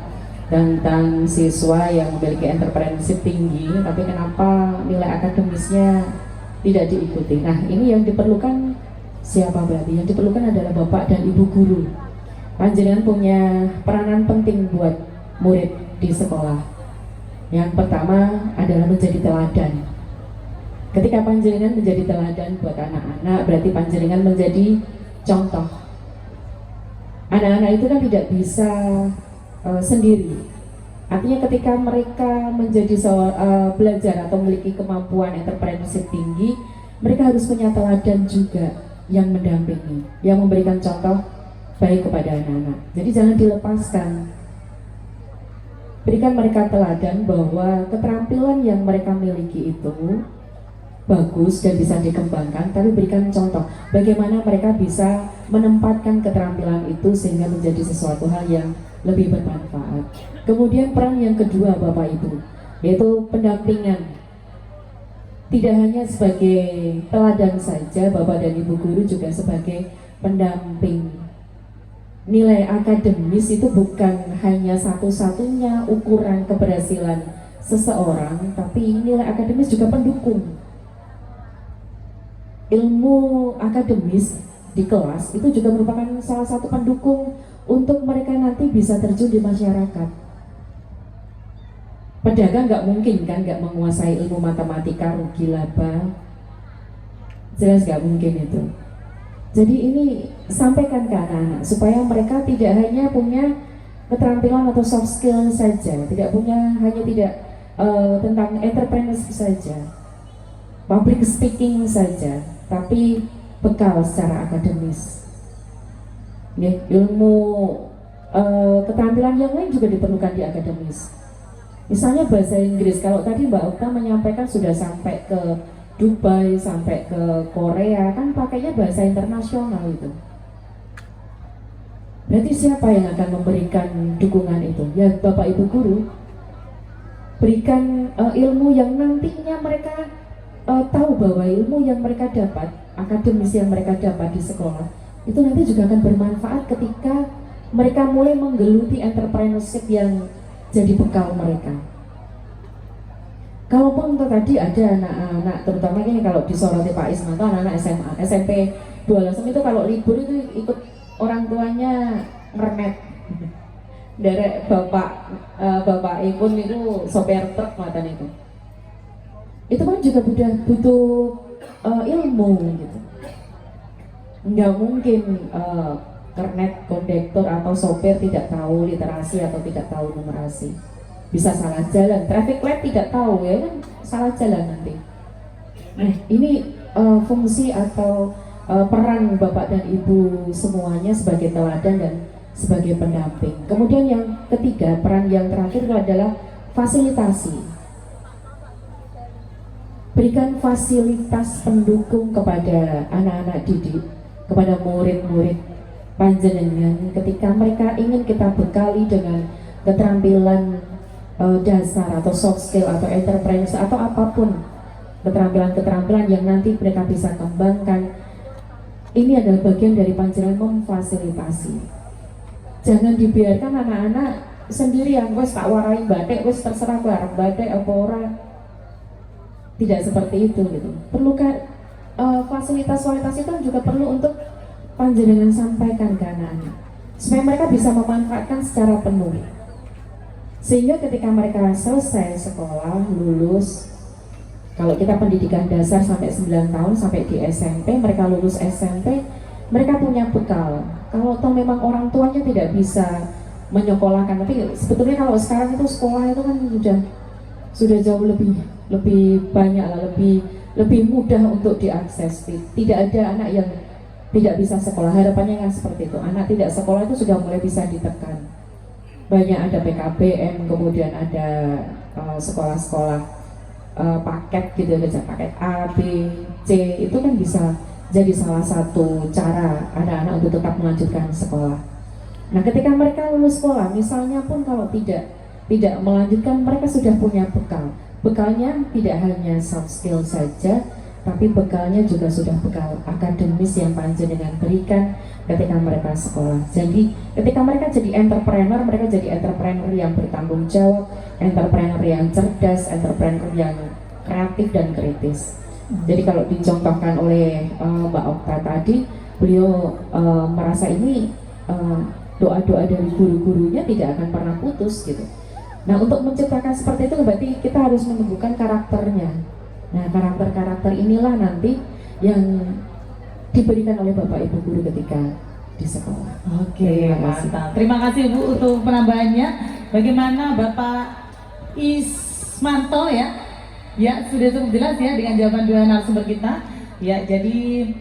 tentang siswa yang memiliki entrepreneurship tinggi, tapi kenapa nilai akademisnya tidak diikuti. Nah, ini yang diperlukan siapa berarti? Yang diperlukan adalah Bapak dan Ibu guru. Panjenengan punya peranan penting buat murid di sekolah. Yang pertama adalah menjadi teladan. Ketika panjenengan menjadi teladan buat anak-anak, berarti panjenengan menjadi contoh. Anak-anak itu kan tidak bisa sendiri. Artinya ketika mereka menjadi belajar atau memiliki kemampuan entrepreneurship tinggi, mereka harus punya teladan juga yang mendampingi, yang memberikan contoh baik kepada anak-anak. Jadi jangan dilepaskan. Berikan mereka teladan bahwa keterampilan yang mereka miliki itu bagus dan bisa dikembangkan, tapi berikan contoh bagaimana mereka bisa menempatkan keterampilan itu sehingga menjadi sesuatu hal yang lebih bermanfaat. Kemudian peran yang kedua Bapak Ibu, yaitu pendampingan. Tidak hanya sebagai teladan saja, Bapak dan Ibu guru juga sebagai pendamping. Nilai akademis itu bukan hanya satu-satunya ukuran keberhasilan seseorang, tapi nilai akademis juga pendukung. Ilmu akademis di kelas itu juga merupakan salah satu pendukung untuk mereka nanti bisa terjun di masyarakat. Pedagang nggak mungkin kan nggak menguasai ilmu matematika, rugi laba, jelas nggak mungkin itu. Jadi ini sampaikan ke anak-anak supaya mereka tidak hanya punya keterampilan atau soft skill saja, tidak tentang entrepreneurship saja, public speaking saja, tapi bekal secara akademis. Ilmu keterampilan yang lain juga diperlukan di akademis. Misalnya bahasa Inggris, kalau tadi Mbak Okta menyampaikan sudah sampai ke Dubai, sampai ke Korea, kan pakainya bahasa internasional itu. Berarti siapa yang akan memberikan dukungan itu? Ya Bapak Ibu guru. Berikan ilmu yang nantinya mereka tahu bahwa ilmu yang mereka dapat, akademis yang mereka dapat di sekolah, itu nanti juga akan bermanfaat ketika mereka mulai menggeluti entrepreneurship yang jadi bekal mereka. Kalaupun tadi ada anak-anak, terutama ini kalau disoroti Pak Ismanto, anak-anak SMA, SMP 12 itu kalau libur itu ikut orang tuanya ngernet. Derek bapak ibu itu sopir truk matan itu. Itu kan juga butuh ilmu gitu. Nggak mungkin kernet kondektur atau sopir tidak tahu literasi atau tidak tahu numerasi. Bisa salah jalan, traffic light tidak tahu ya kan, salah jalan nanti. Nah ini fungsi atau peran bapak dan ibu semuanya sebagai teladan dan sebagai pendamping. Kemudian yang ketiga, peran yang terakhir itu adalah fasilitasi. Berikan fasilitas pendukung kepada anak-anak didik, kepada murid-murid panjenengan ketika mereka ingin kita bekali dengan keterampilan dasar atau soft skill atau entrepreneur atau apapun keterampilan-keterampilan yang nanti mereka bisa kembangkan. Ini adalah bagian dari panjenengan memfasilitasi. Jangan dibiarkan anak-anak sendirian, wes tak warai batik, wes terserah kowe arep batik apa ora. Tidak seperti itu gitu. Perlu fasilitas itu juga perlu untuk panjenengan sampaikan ke anak-anak supaya mereka bisa memanfaatkan secara penuh. Sehingga ketika mereka selesai sekolah, lulus, kalau kita pendidikan dasar sampai 9 tahun sampai di SMP, mereka lulus SMP, mereka punya bekal. Kalau toh memang orang tuanya tidak bisa menyekolahkan, tapi sebetulnya kalau sekarang itu sekolah itu kan sudah jauh lebih banyak lah, lebih mudah untuk diakses. Tidak ada anak yang tidak bisa sekolah. Harapannya kan seperti itu. Anak tidak sekolah itu sudah mulai bisa ditekan. Banyak ada PKBM, kemudian ada sekolah-sekolah paket gitu, paket A, B, C, itu kan bisa jadi salah satu cara anak-anak untuk tetap melanjutkan sekolah. Nah ketika mereka lulus sekolah, misalnya pun kalau tidak melanjutkan, mereka sudah punya bekal. Bekalnya tidak hanya soft skill saja, tapi bekalnya juga sudah bekal akademis yang panjenengan berikan ketika mereka sekolah. Jadi ketika mereka jadi entrepreneur, mereka jadi entrepreneur yang bertanggung jawab, entrepreneur yang cerdas, entrepreneur yang kreatif dan kritis. Jadi kalau dicontohkan oleh Mbak Okta tadi, beliau merasa ini doa-doa dari guru-gurunya tidak akan pernah putus gitu. Nah untuk menciptakan seperti itu berarti kita harus menumbuhkan karakternya. Nah karakter-karakter inilah nanti yang diberikan oleh Bapak Ibu guru ketika di sekolah. Oke, mantap. Terima kasih Bu untuk penambahannya. Bagaimana Bapak Ismanto ya? Ya sudah cukup jelas ya dengan jawaban dua narasumber kita. Ya jadi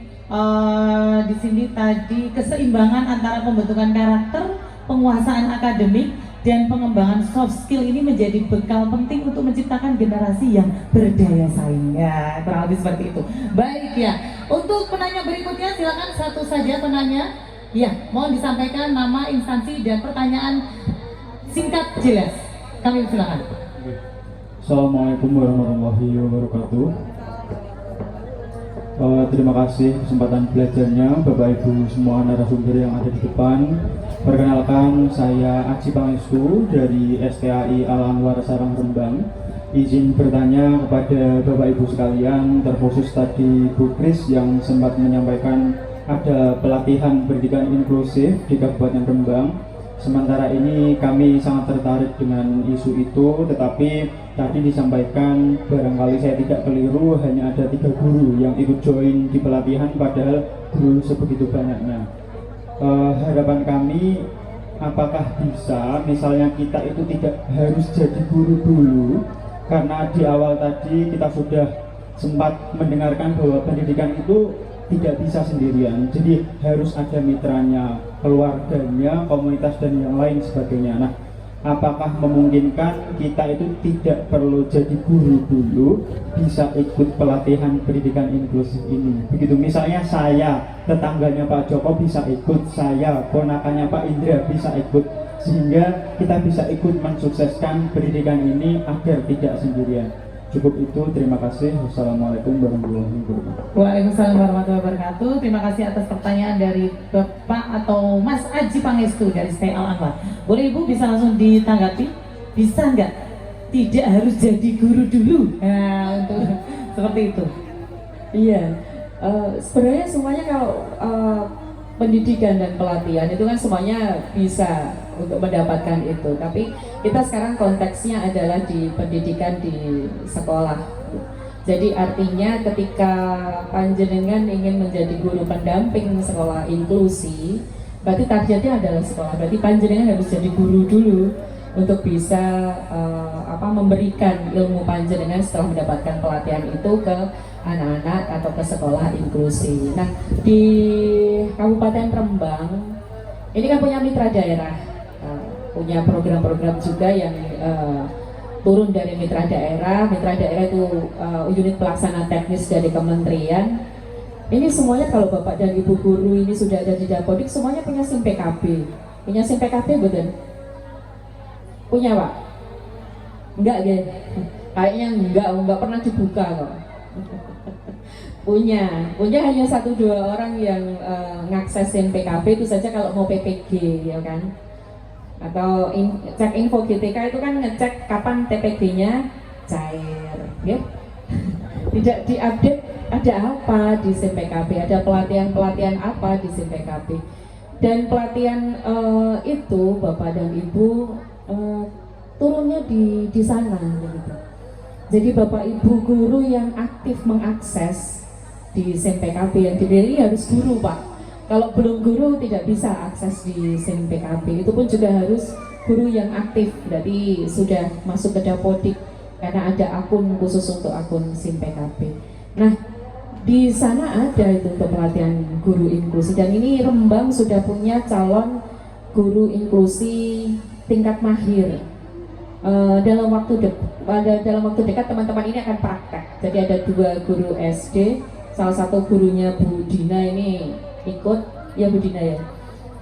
di sini tadi keseimbangan antara pembentukan karakter, penguasaan akademik, dan pengembangan soft skill ini menjadi bekal penting untuk menciptakan generasi yang berdaya saing. Ya, kurang lebih seperti itu. Baik ya. Untuk penanya berikutnya silakan satu saja penanya. Ya, mohon disampaikan nama, instansi, dan pertanyaan singkat jelas. Kami silakan. Assalamualaikum warahmatullahi wabarakatuh. Terima kasih kesempatan belajarnya Bapak Ibu semua narasumber yang ada di depan. Perkenalkan, saya Aji Pangestu dari STAI Al Anwar Sarang Rembang. Izin bertanya kepada Bapak Ibu sekalian, terkhusus tadi Bu Kris yang sempat menyampaikan ada pelatihan pendidikan inklusif di Kabupaten Rembang. Sementara ini kami sangat tertarik dengan isu itu, tetapi tadi disampaikan barangkali saya tidak keliru, hanya ada 3 guru yang ikut join di pelatihan padahal guru sebegitu banyaknya. Harapan kami, apakah bisa misalnya kita itu tidak harus jadi guru dulu, karena di awal tadi kita sudah sempat mendengarkan bahwa pendidikan itu tidak bisa sendirian, jadi harus ada mitranya, keluarganya, komunitas dan yang lain sebagainya. Nah, apakah memungkinkan kita itu tidak perlu jadi guru dulu, bisa ikut pelatihan pendidikan inklusif ini? Begitu, misalnya saya, tetangganya Pak Joko bisa ikut, saya, ponakannya Pak Indra bisa ikut, sehingga kita bisa ikut mensukseskan pendidikan ini agar tidak sendirian. Cukup itu, terima kasih. Wassalamualaikum warahmatullahi wabarakatuh. Waalaikumsalam warahmatullahi wabarakatuh. Terima kasih atas pertanyaan dari Bapak atau Mas Aji Pangestu dari STI Al Anwar. Boleh Ibu bisa langsung ditanggapi? Bisa nggak? Tidak harus jadi guru dulu. Nah, untuk seperti itu. Iya, sebenarnya semuanya kalau pendidikan dan pelatihan itu kan semuanya bisa untuk mendapatkan itu, tapi kita sekarang konteksnya adalah di pendidikan di sekolah. Jadi artinya ketika panjenengan ingin menjadi guru pendamping sekolah inklusi, berarti targetnya adalah sekolah, berarti panjenengan harus jadi guru dulu untuk bisa memberikan ilmu panjenengan setelah mendapatkan pelatihan itu ke anak-anak atau ke sekolah inklusi. Nah, di Kabupaten Rembang ini kan punya mitra daerah, punya program-program juga yang turun dari mitra daerah. Mitra daerah itu unit pelaksana teknis dari kementerian. Ini semuanya kalau Bapak dan Ibu guru ini sudah ada di Dapodik, semuanya punya SIM PKB. Punya SIM PKB betul? Punya Pak? Enggak deh, kayaknya enggak pernah dibuka kok. punya hanya 1-2 orang yang ngakses SIM PKB itu saja kalau mau PPG, ya kan? Atau cek info GTK itu kan ngecek kapan TPG-nya cair, ya? Tidak diupdate ada apa di SIM PKB, ada pelatihan apa di SIM PKB. Dan pelatihan itu Bapak dan Ibu turunnya di sana, gitu. Jadi Bapak Ibu guru yang aktif mengakses di SIM PKB yang dipilih harus guru Pak. Kalau belum guru tidak bisa akses di SIM PKB, itu pun juga harus guru yang aktif, berarti sudah masuk ke Dapodik karena ada akun khusus untuk akun SIM PKB. Nah, di sana ada itu untuk pelatihan guru inklusi, dan ini Rembang sudah punya calon guru inklusi tingkat mahir. Dalam waktu dekat teman-teman ini akan praktek. Jadi ada 2 guru SD, salah satu gurunya Bu Dina ini ikut, ya Bu Dina ya.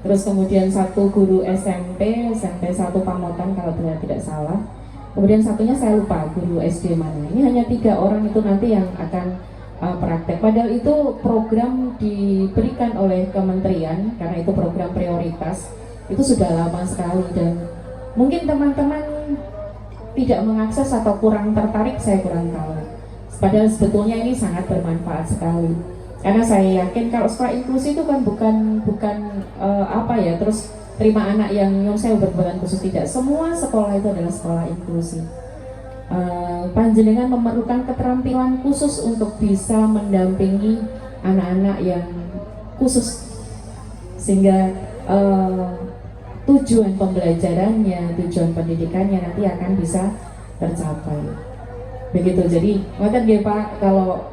Terus kemudian 1 guru SMP 1 Pamotan kalau tidak salah. Kemudian satunya saya lupa guru SD mana. Ini hanya 3 orang itu nanti yang akan praktek. Padahal itu program diberikan oleh kementerian karena itu program prioritas. Itu sudah lama sekali dan mungkin teman-teman tidak mengakses atau kurang tertarik, saya kurang tahu. Padahal sebetulnya ini sangat bermanfaat sekali. Karena saya yakin kalau sekolah inklusi itu kan bukan terus terima anak yang saya berkebutuhan khusus, tidak. Semua sekolah itu adalah sekolah inklusi. Panjenengan memerlukan keterampilan khusus untuk bisa mendampingi anak-anak yang khusus sehingga tujuan pembelajarannya, tujuan pendidikannya nanti akan bisa tercapai. Begitu. Jadi, ngoten nggih Pak, kalau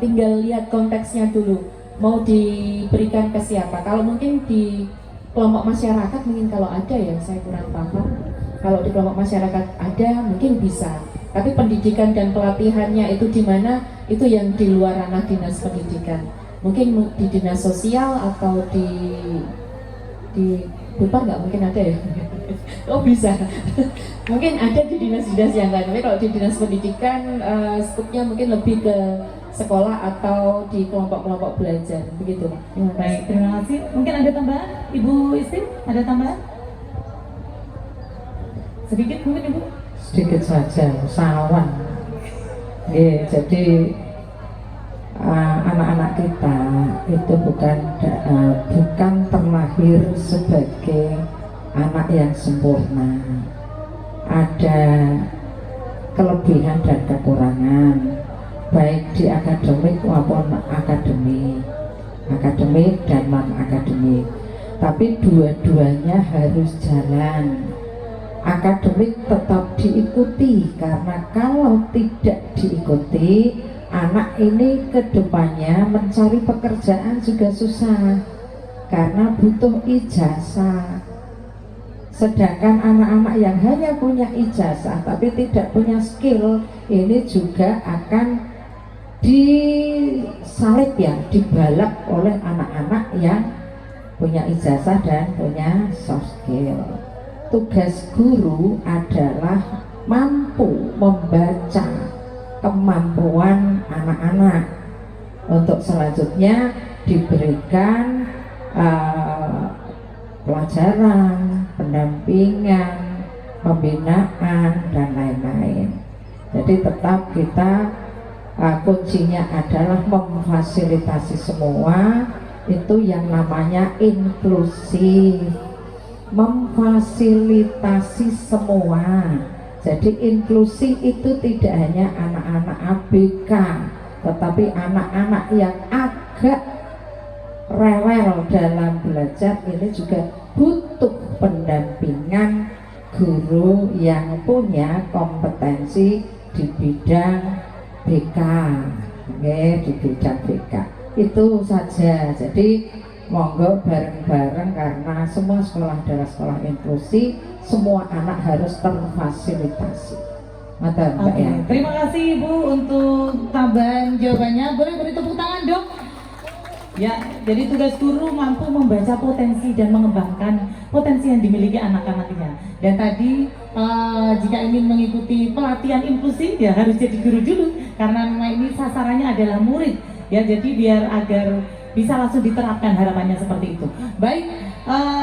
tinggal lihat konteksnya dulu, mau diberikan ke siapa. Kalau mungkin di kelompok masyarakat mungkin kalau ada ya, saya kurang paham. Kalau di kelompok masyarakat ada mungkin bisa. Tapi pendidikan dan pelatihannya itu di mana? Itu yang di luar ranah dinas pendidikan. Mungkin di dinas sosial atau di Bupar nggak mungkin ada ya? Oh bisa, mungkin ada di dinas-dinas yang lain. Tapi kalau di dinas pendidikan, skupnya mungkin lebih ke sekolah atau di kelompok-kelompok belajar, begitu. Baik, terima kasih. Mungkin ada tambahan, Ibu Isti? Ada tambahan? Sedikit mungkin Ibu? Sedikit saja, sawan. Jadi anak-anak kita itu bukan terlahir sebagai anak yang sempurna. Ada kelebihan dan kekurangan, baik di akademik maupun akademik dan non akademik. Tapi dua-duanya harus jalan. Akademik tetap diikuti, karena kalau tidak diikuti, anak ini kedepannya mencari pekerjaan juga susah karena butuh ijazah. Sedangkan anak-anak yang hanya punya ijazah tapi tidak punya skill, ini juga akan disalib ya, dibalap oleh anak-anak yang punya ijazah dan punya soft skill. Tugas guru adalah mampu membaca kemampuan anak-anak untuk selanjutnya diberikan pelajaran, pendampingan, pembinaan, dan lain-lain. Jadi tetap kita kuncinya adalah memfasilitasi semua, itu yang namanya inklusif, memfasilitasi semua. Jadi inklusi itu tidak hanya anak-anak ABK, tetapi anak-anak yang agak rewel dalam belajar ini juga butuh pendampingan guru yang punya kompetensi di bidang BK, di bidang BK. Itu saja. Jadi monggo bareng-bareng, karena semua sekolah adalah sekolah inklusi, semua anak harus terfasilitasi. Mata Mbak ya. Terima kasih Ibu untuk tambahan jawabannya. Boleh beri tepuk tangan dong? Ya, jadi tugas guru mampu membaca potensi dan mengembangkan potensi yang dimiliki anak-anaknya. Dan tadi jika ingin mengikuti pelatihan inklusi ya harus jadi guru dulu, karena memang ini sasarannya adalah murid. Ya, jadi biar agar bisa langsung diterapkan, harapannya seperti itu. Baik,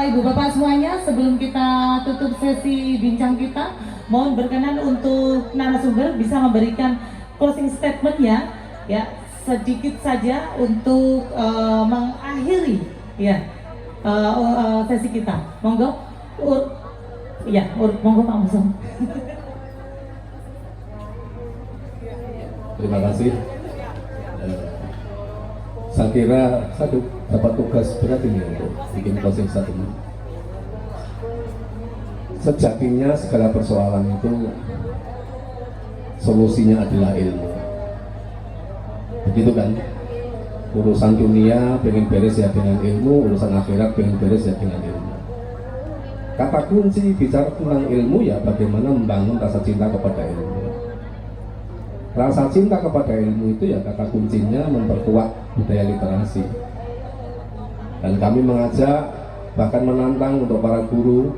Ibu Bapak semuanya, sebelum kita tutup sesi bincang kita, mohon berkenan untuk narasumber bisa memberikan closing statement-nya, ya sedikit saja untuk mengakhiri ya sesi kita. Monggo, monggo Pak Musom. Terima kasih. Saya kira saya dapat tugas berat ini untuk bikin closing statement. Sejatinya segala persoalan itu solusinya adalah ilmu. Begitu kan? Urusan dunia pengen beres ya dengan ilmu, urusan akhirat pengen beres ya dengan ilmu. Kata kunci bicara tentang ilmu ya bagaimana membangun rasa cinta kepada ilmu. Rasa cinta kepada ilmu itu ya kata kuncinya memperkuat budaya literasi. Dan kami mengajak, bahkan menantang untuk para guru,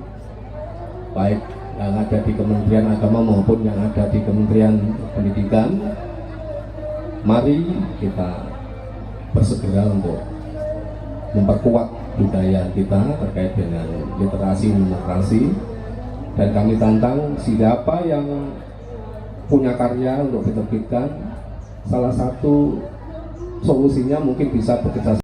baik yang ada di Kementerian Agama maupun yang ada di Kementerian Pendidikan, mari kita bersegera untuk memperkuat budaya kita terkait dengan literasi numerasi. Dan kami tantang siapa yang punya karya untuk diterbitkan, salah satu solusinya mungkin bisa bekerja